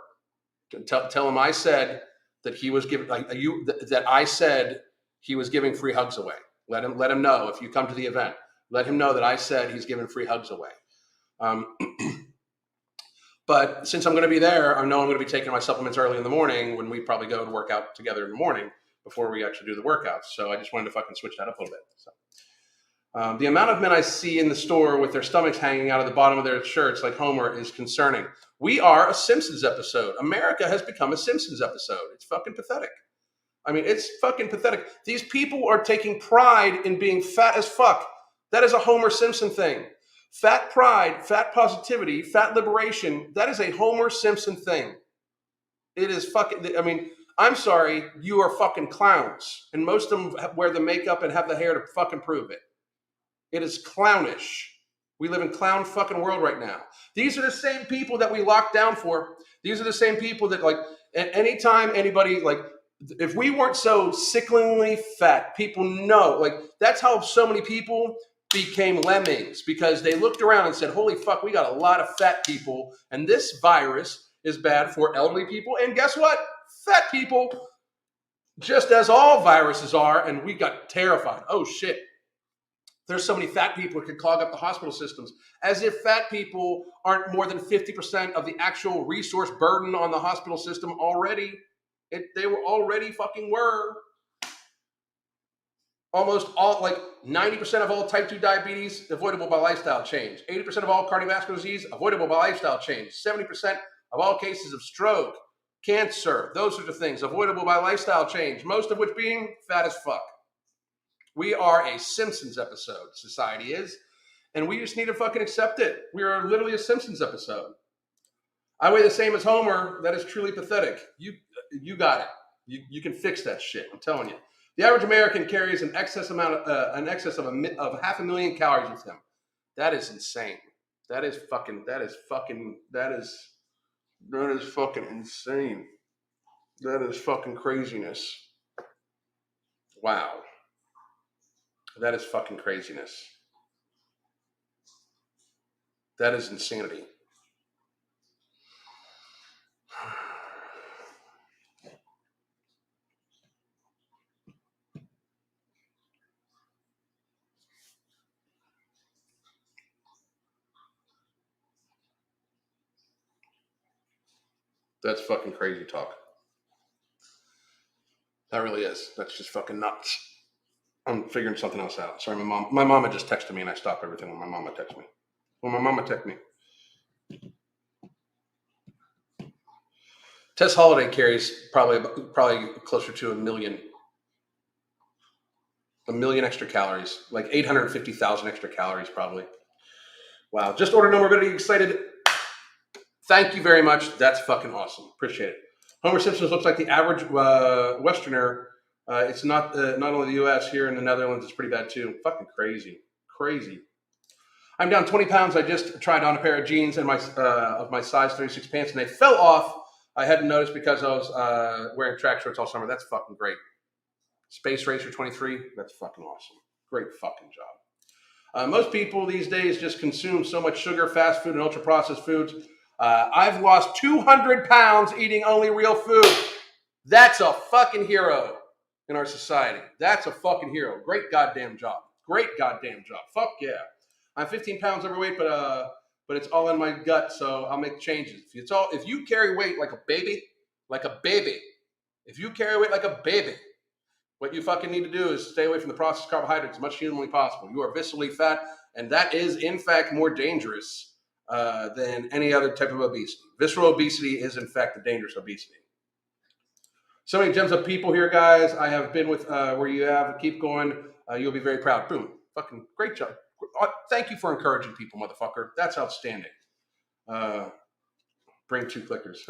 Tell him I said that he was giving that I said he was giving free hugs away. Let him know if you come to the event. Let him know that I said he's giving free hugs away. But since I'm going to be there, I know I'm going to be taking my supplements early in the morning when we probably go to work out together in the morning before we actually do the workouts. So I just wanted to fucking switch that up a little bit. So, the amount of men I see in the store with their stomachs hanging out of the bottom of their shirts like Homer is concerning. We are a Simpsons episode. America has become a Simpsons episode. It's fucking pathetic. I mean, it's fucking pathetic. These people are taking pride in being fat as fuck. That is a Homer Simpson thing. Fat pride, fat positivity, fat liberation, that is a Homer Simpson thing. It is fucking, I mean, I'm sorry, you are fucking clowns. And most of them wear the makeup and have the hair to fucking prove it. It is clownish. We live in clown fucking world right now. These are the same people that we locked down for. These are the same people that, like, anytime anybody, like, if we weren't so sickeningly fat, people know, like, that's how so many people became lemmings, because they looked around and said, holy fuck, we got a lot of fat people, and this virus is bad for elderly people. And guess what? Fat people, just as all viruses are, and we got terrified. Oh shit. There's so many fat people that could clog up the hospital systems. As if fat people aren't more than 50% of the actual resource burden on the hospital system already. They were already fucking were. Almost all, like 90% of all type 2 diabetes, avoidable by lifestyle change. 80% of all cardiovascular disease, avoidable by lifestyle change. 70% of all cases of stroke, cancer, those sorts of things, avoidable by lifestyle change. Most of which being fat as fuck. We are a Simpsons episode, society is, and we just need to fucking accept it. We are literally a Simpsons episode. I weigh the same as Homer. That is truly pathetic. You got it. You can fix that shit. I'm telling you. The average American carries an excess of 500,000 calories with him. That is insane. That is fucking insane. That is fucking craziness. Wow. That is fucking craziness. That is insanity. That's fucking crazy talk. That really is. That's just fucking nuts. I'm figuring something else out. Sorry, my mom had just texted me and I stopped everything when my mama texted me. Tess Holiday carries probably closer to a million extra calories, like 850,000 extra calories probably. Wow. Just ordered no morbidity excited. Thank you very much. That's fucking awesome. Appreciate it. Homer Simpson looks like the average Westerner. It's not only the U.S. here in the Netherlands. It's pretty bad too. Fucking crazy. I'm down 20 pounds. I just tried on a pair of jeans and of my size 36 pants, and they fell off. I hadn't noticed because I was wearing track shorts all summer. That's fucking great. Space Racer 23. That's fucking awesome. Great fucking job. Most people these days just consume so much sugar, fast food, and ultra processed foods. I've lost 200 pounds eating only real food. That's a fucking hero in our society. That's a fucking hero. Great goddamn job. Fuck yeah. I'm 15 pounds overweight, but it's all in my gut, so I'll make changes. If you carry weight like a baby, what you fucking need to do is stay away from the processed carbohydrates as much as humanly possible. You are viscerally fat, and that is in fact more dangerous than any other type of obesity. Visceral obesity is in fact the dangerous obesity. So many gems of people here, guys. I have been with where you have. Keep going. You'll be very proud. Boom. Fucking great job. Thank you for encouraging people, motherfucker. That's outstanding. Bring 2 clickers.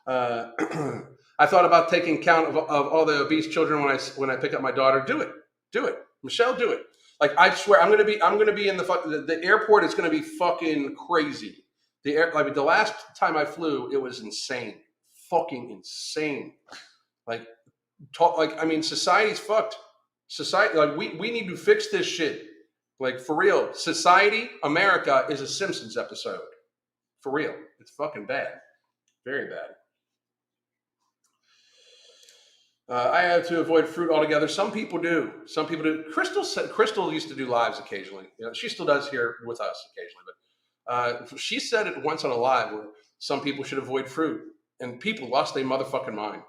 I thought about taking count of all the obese children when I pick up my daughter. Do it, Michelle. Do it. Like I swear, I'm gonna be in the airport. It's gonna be fucking crazy. The last time I flew, it was insane, fucking insane. Society's fucked. Society, we need to fix this shit. Like for real, society, America is a Simpsons episode. For real, it's fucking bad, very bad. I have to avoid fruit altogether. Some people do. Crystal used to do lives occasionally. She still does here with us occasionally. But she said it once on a live where some people should avoid fruit, and people lost their motherfucking mind.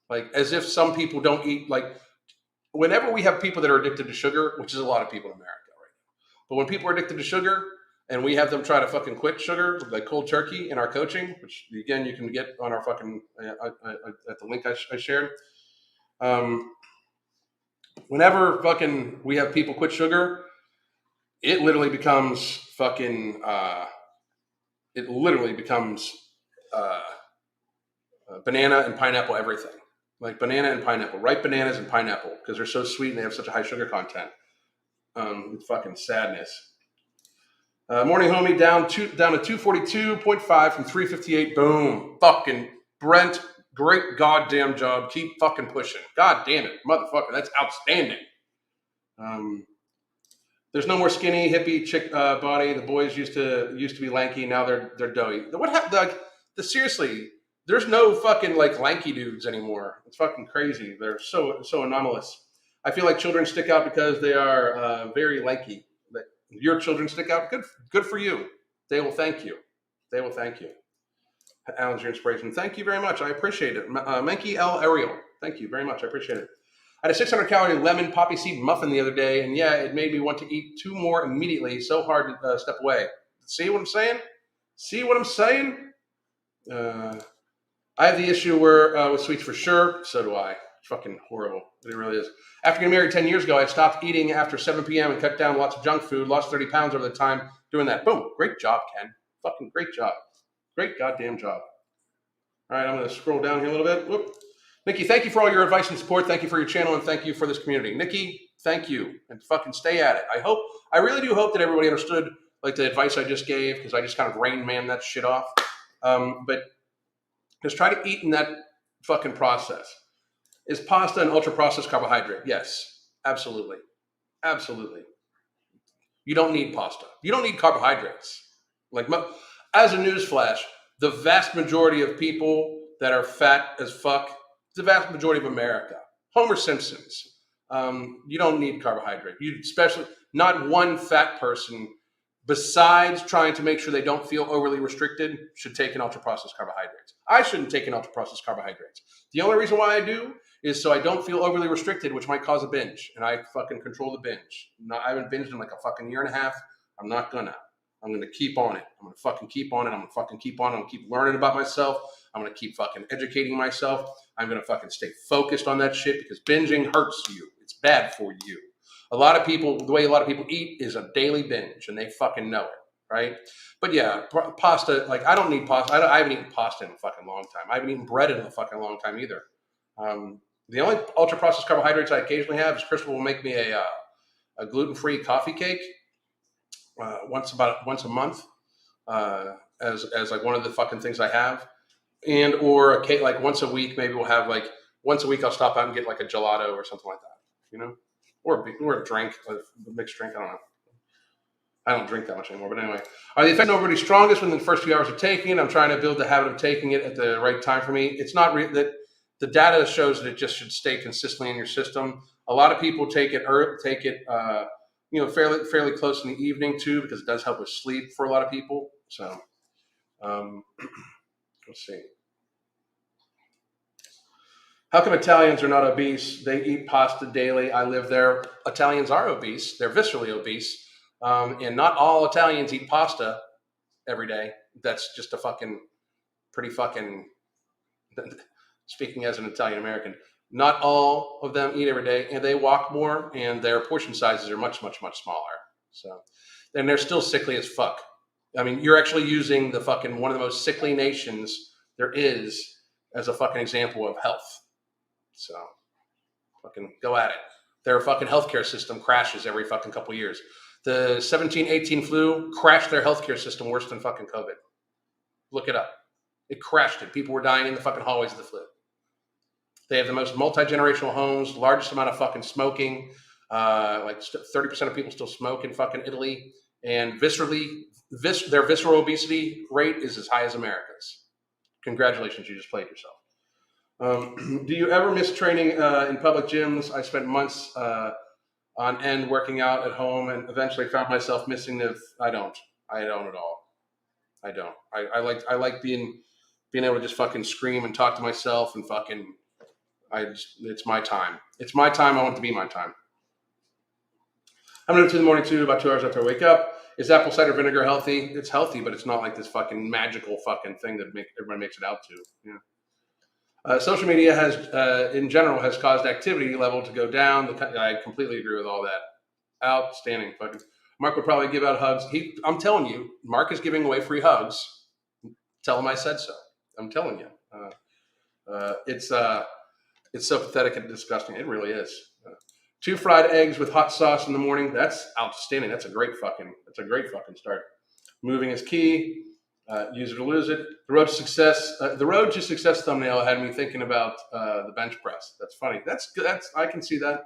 Like as if some people don't eat. Like whenever we have people that are addicted to sugar, which is a lot of people in America right now, but when people are addicted to sugar and we have them try to fucking quit sugar, like cold turkey in our coaching, which again you can get on our fucking at the link I shared. Whenever fucking we have people quit sugar, it literally becomes fucking banana and pineapple everything. Like banana and pineapple, ripe bananas and pineapple, because they're so sweet and they have such a high sugar content. It's fucking sadness. Morning homie down to 242.5 from 358. Boom. Fucking Brent. Great goddamn job. Keep fucking pushing. God damn it, motherfucker. That's outstanding. There's no more skinny hippie chick body. The boys used to be lanky. Now they're doughy. What happened? Seriously, there's no fucking lanky dudes anymore. It's fucking crazy. They're so anomalous. I feel like children stick out because they are very lanky. Your children stick out. Good for you. They will thank you. Alan's your inspiration. Thank you very much. I appreciate it. Menke L. Ariel. Thank you very much. I appreciate it. I had a 600 calorie lemon poppy seed muffin the other day, and yeah, it made me want to eat 2 more immediately. So hard to step away. See what I'm saying? See what I'm saying? I have the issue where with sweets for sure. So do I. It's fucking horrible. It really is. After getting married 10 years ago, I stopped eating after 7 p.m. and cut down lots of junk food. Lost 30 pounds over the time doing that. Boom. Great job, Ken. Fucking great job. Great goddamn job. All right, I'm going to scroll down here a little bit. Whoop. Nikki, thank you for all your advice and support. Thank you for your channel, and thank you for this community. Nikki, thank you, and fucking stay at it. I really do hope that everybody understood like the advice I just gave, because I just kind of Rain Man that shit off. But just try to eat in that fucking process. Is pasta an ultra processed carbohydrate? Yes, absolutely, absolutely. You don't need pasta. You don't need carbohydrates. Like, as a newsflash, the vast majority of people that are fat as fuck, the vast majority of America, Homer Simpsons, you don't need carbohydrate. You especially not one fat person, besides trying to make sure they don't feel overly restricted, should take an ultra processed carbohydrates. I shouldn't take an ultra processed carbohydrates. The only reason why I do is so I don't feel overly restricted, which might cause a binge, and I fucking control the binge. I haven't binged in like a fucking year and a half. I'm not gonna. I'm gonna keep on it. I'm gonna fucking keep on it. I'm gonna fucking keep on it. I'm gonna keep learning about myself. I'm gonna keep fucking educating myself. I'm gonna fucking stay focused on that shit, because binging hurts you. It's bad for you. A lot of people, the way a lot of people eat is a daily binge, and they fucking know it, right? But yeah, pasta, like I don't need pasta. I haven't eaten pasta in a fucking long time. I haven't eaten bread in a fucking long time either. The only ultra processed carbohydrates I occasionally have is Crystal will make me a gluten-free coffee cake once a month as like one of the fucking things I have, and or a cake like once a week. Maybe we'll have like once a week I'll stop out and get like a gelato or something like that, or a drink, a mixed drink. I don't know. I don't drink that much anymore, but anyway. Are the effects overly strongest within the first few hours of taking it? I'm trying to build the habit of taking it at the right time for me. It's not that the data shows that it just should stay consistently in your system. A lot of people take it fairly close in the evening too, because it does help with sleep for a lot of people. So let's see. How come Italians are not obese? They eat pasta daily. I live there. Italians are obese. They're viscerally obese. And not all Italians eat pasta every day. That's just a fucking pretty fucking, speaking as an Italian American, not all of them eat every day, and they walk more, and their portion sizes are much, much, much smaller. So, and they're still sickly as fuck. I mean, you're actually using the fucking one of the most sickly nations there is as a fucking example of health. So, fucking go at it. Their fucking healthcare system crashes every fucking couple years. The 17-18 flu crashed their healthcare system worse than fucking COVID. Look it up. It crashed it. People were dying in the fucking hallways of the flu. They have the most multi-generational homes, largest amount of fucking smoking. Like 30% of people still smoke in fucking Italy. And their visceral obesity rate is as high as America's. Congratulations, you just played yourself. Do you ever miss training in public gyms? I spent months on end working out at home, and eventually found myself missing the. I don't at all. I don't. I like being able to just fucking scream and talk to myself and fucking. It's my time. It's my time. I want it to be my time. I'm gonna do it in the morning too, about 2 hours after I wake up. Is apple cider vinegar healthy? It's healthy, but it's not like this fucking magical fucking thing that everybody makes it out to. Yeah. Social media has, in general, has caused activity level to go down. I completely agree with all that. Outstanding. Fucking Mark would probably give out hugs. I'm telling you, Mark is giving away free hugs. Tell him I said so. I'm telling you. It's so pathetic and disgusting. It really is. 2 fried eggs with hot sauce in the morning. That's outstanding. That's a great fucking start. Moving is key. Use it or lose it. The road to success thumbnail had me thinking about the bench press. That's funny. That's good. I can see that.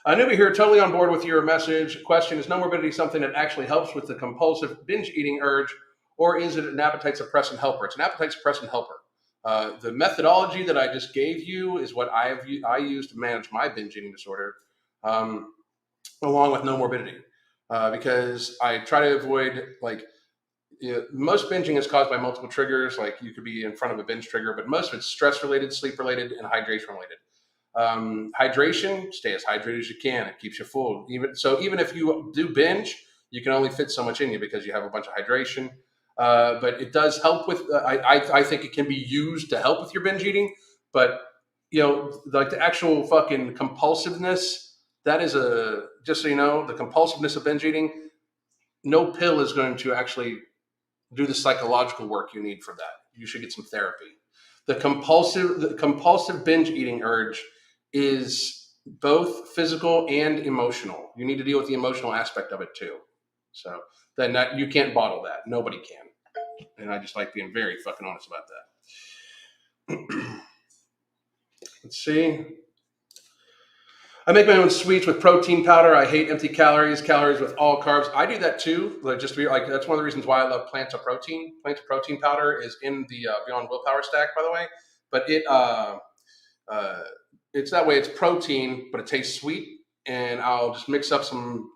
Newbie here, totally on board with your message. Question: is no morbidity something that actually helps with the compulsive binge eating urge, or is it an appetite suppressant helper? It's an appetite suppressant helper. The methodology that I just gave you is what I use to manage my binge eating disorder, along with no morbidity, because I try to avoid most binging is caused by multiple triggers. Like you could be in front of a binge trigger, but most of it's stress related, sleep related, and hydration related. Hydration, stay as hydrated as you can. It keeps you full. Even if you do binge, you can only fit so much in you because you have a bunch of hydration. But it does help with. I think it can be used to help with your binge eating. But like the actual fucking compulsiveness. That is just so you know, the compulsiveness of binge eating. No pill is going to actually do the psychological work you need for that. You should get some therapy. The compulsive binge eating urge is both physical and emotional. You need to deal with the emotional aspect of it too. So then you can't bottle that. Nobody can. And I just like being very fucking honest about that. Let's see. I make my own sweets with protein powder. I hate empty calories with all carbs. I do that too. Just to be like, that's one of the reasons why I love Planta Protein. Planta Protein powder is in the Beyond Willpower stack, by the way. But it's that way. It's protein, but it tastes sweet. And I'll just mix up some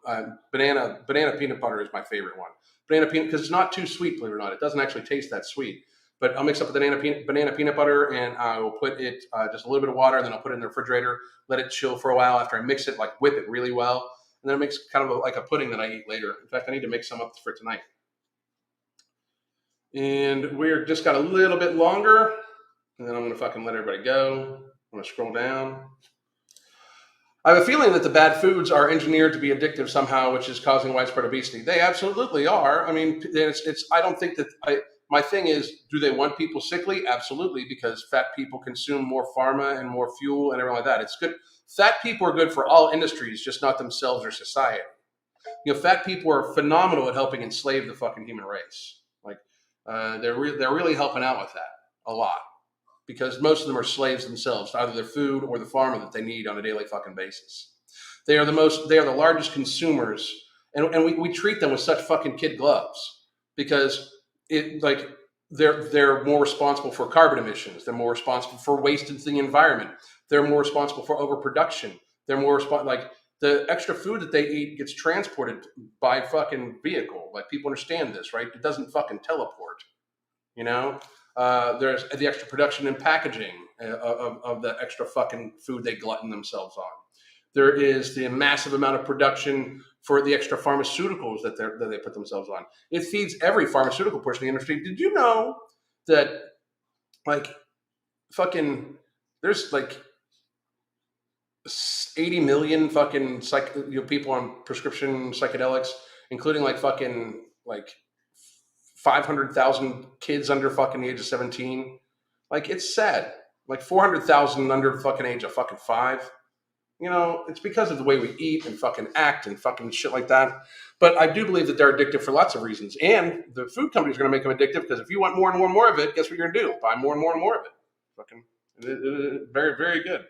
banana peanut butter is my favorite one. Banana peanut, because it's not too sweet, believe it or not. It doesn't actually taste that sweet. But I'll mix up the banana peanut butter, and I will put it just a little bit of water, and then I'll put it in the refrigerator, let it chill for a while. After I mix it, like whip it really well, and then it makes kind of like a pudding that I eat later. In fact, I need to make some up for tonight. And we're just got a little bit longer, and then I'm gonna fucking let everybody go. I'm gonna scroll down. I have a feeling that the bad foods are engineered to be addictive somehow, which is causing widespread obesity. They absolutely are. I mean, I don't think that my thing is, do they want people sickly? Absolutely, because fat people consume more pharma and more fuel and everything like that. It's good. Fat people are good for all industries, just not themselves or society. Fat people are phenomenal at helping enslave the fucking human race. Like, they're really helping out with that a lot, because most of them are slaves themselves to either their food or the pharma that they need on a daily fucking basis. They are the largest consumers, and we treat them with such fucking kid gloves because they're more responsible for carbon emissions. They're more responsible for waste into the environment. They're more responsible for overproduction. They're more like the extra food that they eat gets transported by fucking vehicle. Like, people understand this, right? It doesn't fucking teleport. There's the extra production and packaging of the extra fucking food they glutton themselves on. There is the massive amount of production for the extra pharmaceuticals that they put themselves on. It feeds every pharmaceutical portion of the industry. Did you know that, like, fucking, there's like 80 million fucking people on prescription psychedelics, including like fucking like 500,000 kids under fucking the age of 17. Like, it's sad. Like 400,000 under fucking age of fucking 5. It's because of the way we eat and fucking act and fucking shit like that. But I do believe that they're addictive for lots of reasons. And the food companies are going to make them addictive because if you want more and more and more of it, guess what you're going to do? Buy more and more and more of it. Fucking very, very good.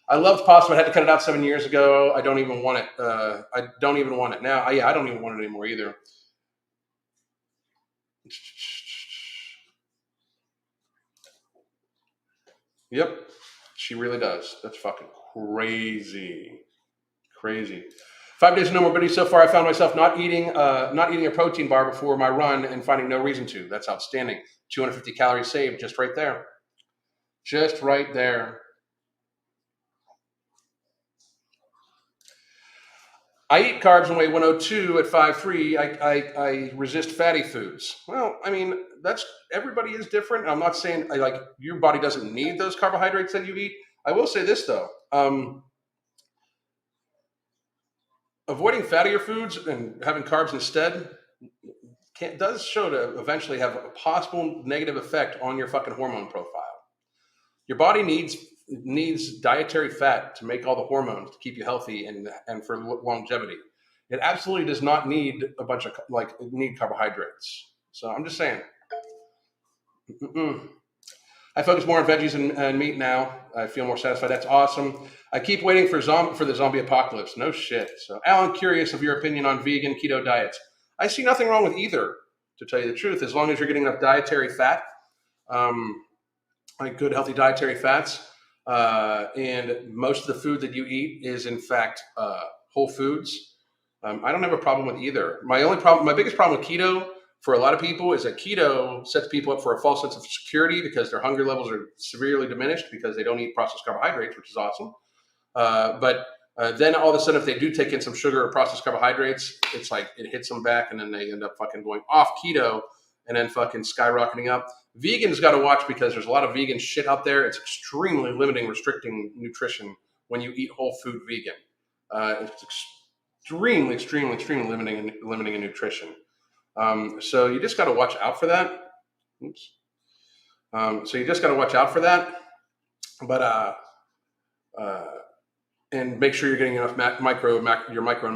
I loved pasta, but I had to cut it out 7 years ago. I don't even want it. I don't even want it now. I don't even want it anymore either. Yep, she really does. That's fucking crazy. 5 days of no morbidity so far. I found myself not eating a protein bar before my run and finding no reason to. That's outstanding. 250 calories saved just right there. Just right there. I eat carbs and weigh 102 at 5'3". I resist fatty foods. Well, I mean, everybody is different. I'm not saying your body doesn't need those carbohydrates that you eat. I will say this though. Avoiding fattier foods and having carbs instead does show to eventually have a possible negative effect on your fucking hormone profile. Your body needs dietary fat to make all the hormones to keep you healthy and for longevity. It absolutely does not need a bunch of need carbohydrates. So I'm just saying. I focus more on veggies and meat now. I feel more satisfied. That's awesome. I keep waiting for the zombie apocalypse. No shit. So, Alan, curious of your opinion on vegan keto diets. I see nothing wrong with either, to tell you the truth, as long as you're getting enough dietary fat, like good healthy dietary fats, and most of the food that you eat is in fact whole foods. I don't have a problem with either. My biggest problem with keto for a lot of people is that keto sets people up for a false sense of security because their hunger levels are severely diminished because they don't eat processed carbohydrates, which is awesome. But then all of a sudden, if they do take in some sugar or processed carbohydrates, it's like it hits them back, and then they end up fucking going off keto and then fucking skyrocketing up. Vegans got to watch because there's a lot of vegan shit out there. It's extremely limiting, restricting nutrition when you eat whole food vegan. It's extremely limiting in nutrition. So you just got to watch out for that. Oops. So you just got to watch out for that. But and make sure you're getting enough your micro and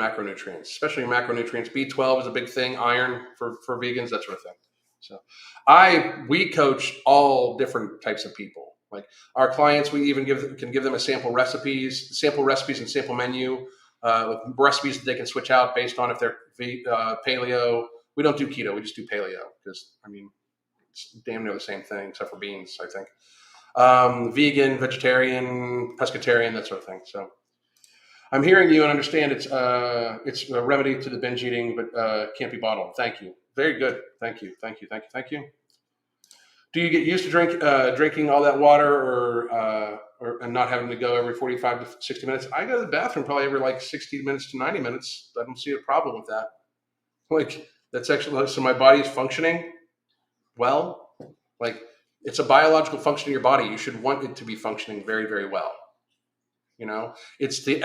macronutrients, especially your macronutrients. B12 is a big thing. Iron for vegans, that sort of thing. So we coach all different types of people. Like our clients, we even can give them a sample recipes and sample menu with recipes that they can switch out based on if they're paleo. We don't do keto. We just do paleo because, I mean, it's damn near the same thing except for beans, I think. Vegan, vegetarian, pescatarian, that sort of thing. So I'm hearing you and understand it's a remedy to the binge eating, but can't be bottled. Thank you. Very good. Thank you. Do you get used to drinking all that water or and not having to go every 45 to 60 minutes? I go to the bathroom probably every like 60 minutes to 90 minutes. I don't see a problem with that. Like that's actually, so my body is functioning well. Like it's a biological function of your body. You should want it to be functioning very, very well. You know, it's the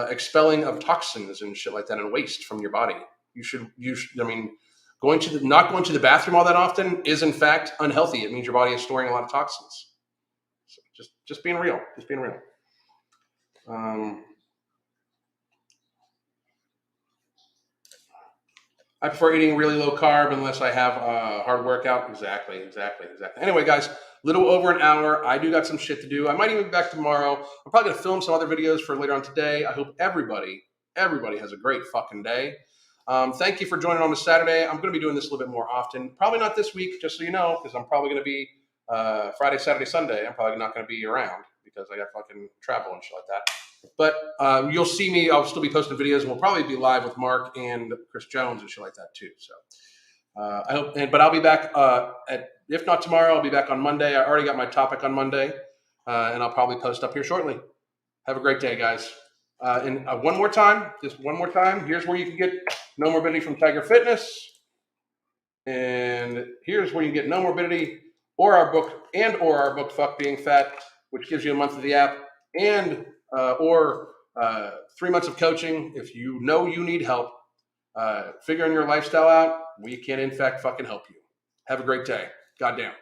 expelling of toxins and shit like that and waste from your body. You should. I mean, not going to the bathroom all that often is in fact unhealthy. It means your body is storing a lot of toxins. So just being real. I prefer eating really low carb unless I have a hard workout. Exactly. Anyway, guys, little over an hour. I do got some shit to do. I might even be back tomorrow. I'm probably going to film some other videos for later on today. I hope everybody has a great fucking day. Thank you for joining on this Saturday. I'm going to be doing this a little bit more often. Probably not this week, just so you know, because I'm probably going to be Friday, Saturday, Sunday. I'm probably not going to be around because I got fucking travel and shit like that. But you'll see me. I'll still be posting videos, and we'll probably be live with Mark and Chris Jones and shit like that too. So I hope. But I'll be back. If not tomorrow, I'll be back on Monday. I already got my topic on Monday, and I'll probably post up here shortly. Have a great day, guys. And one more time, here's where you can get No Morbidity from Tiger Fitness, and here's where you get No Morbidity or our book Fuck Being Fat, which gives you a month of the app, and or 3 months of coaching. If you know you need help figuring your lifestyle out, we can in fact fucking help you. Have a great day. Goddamn.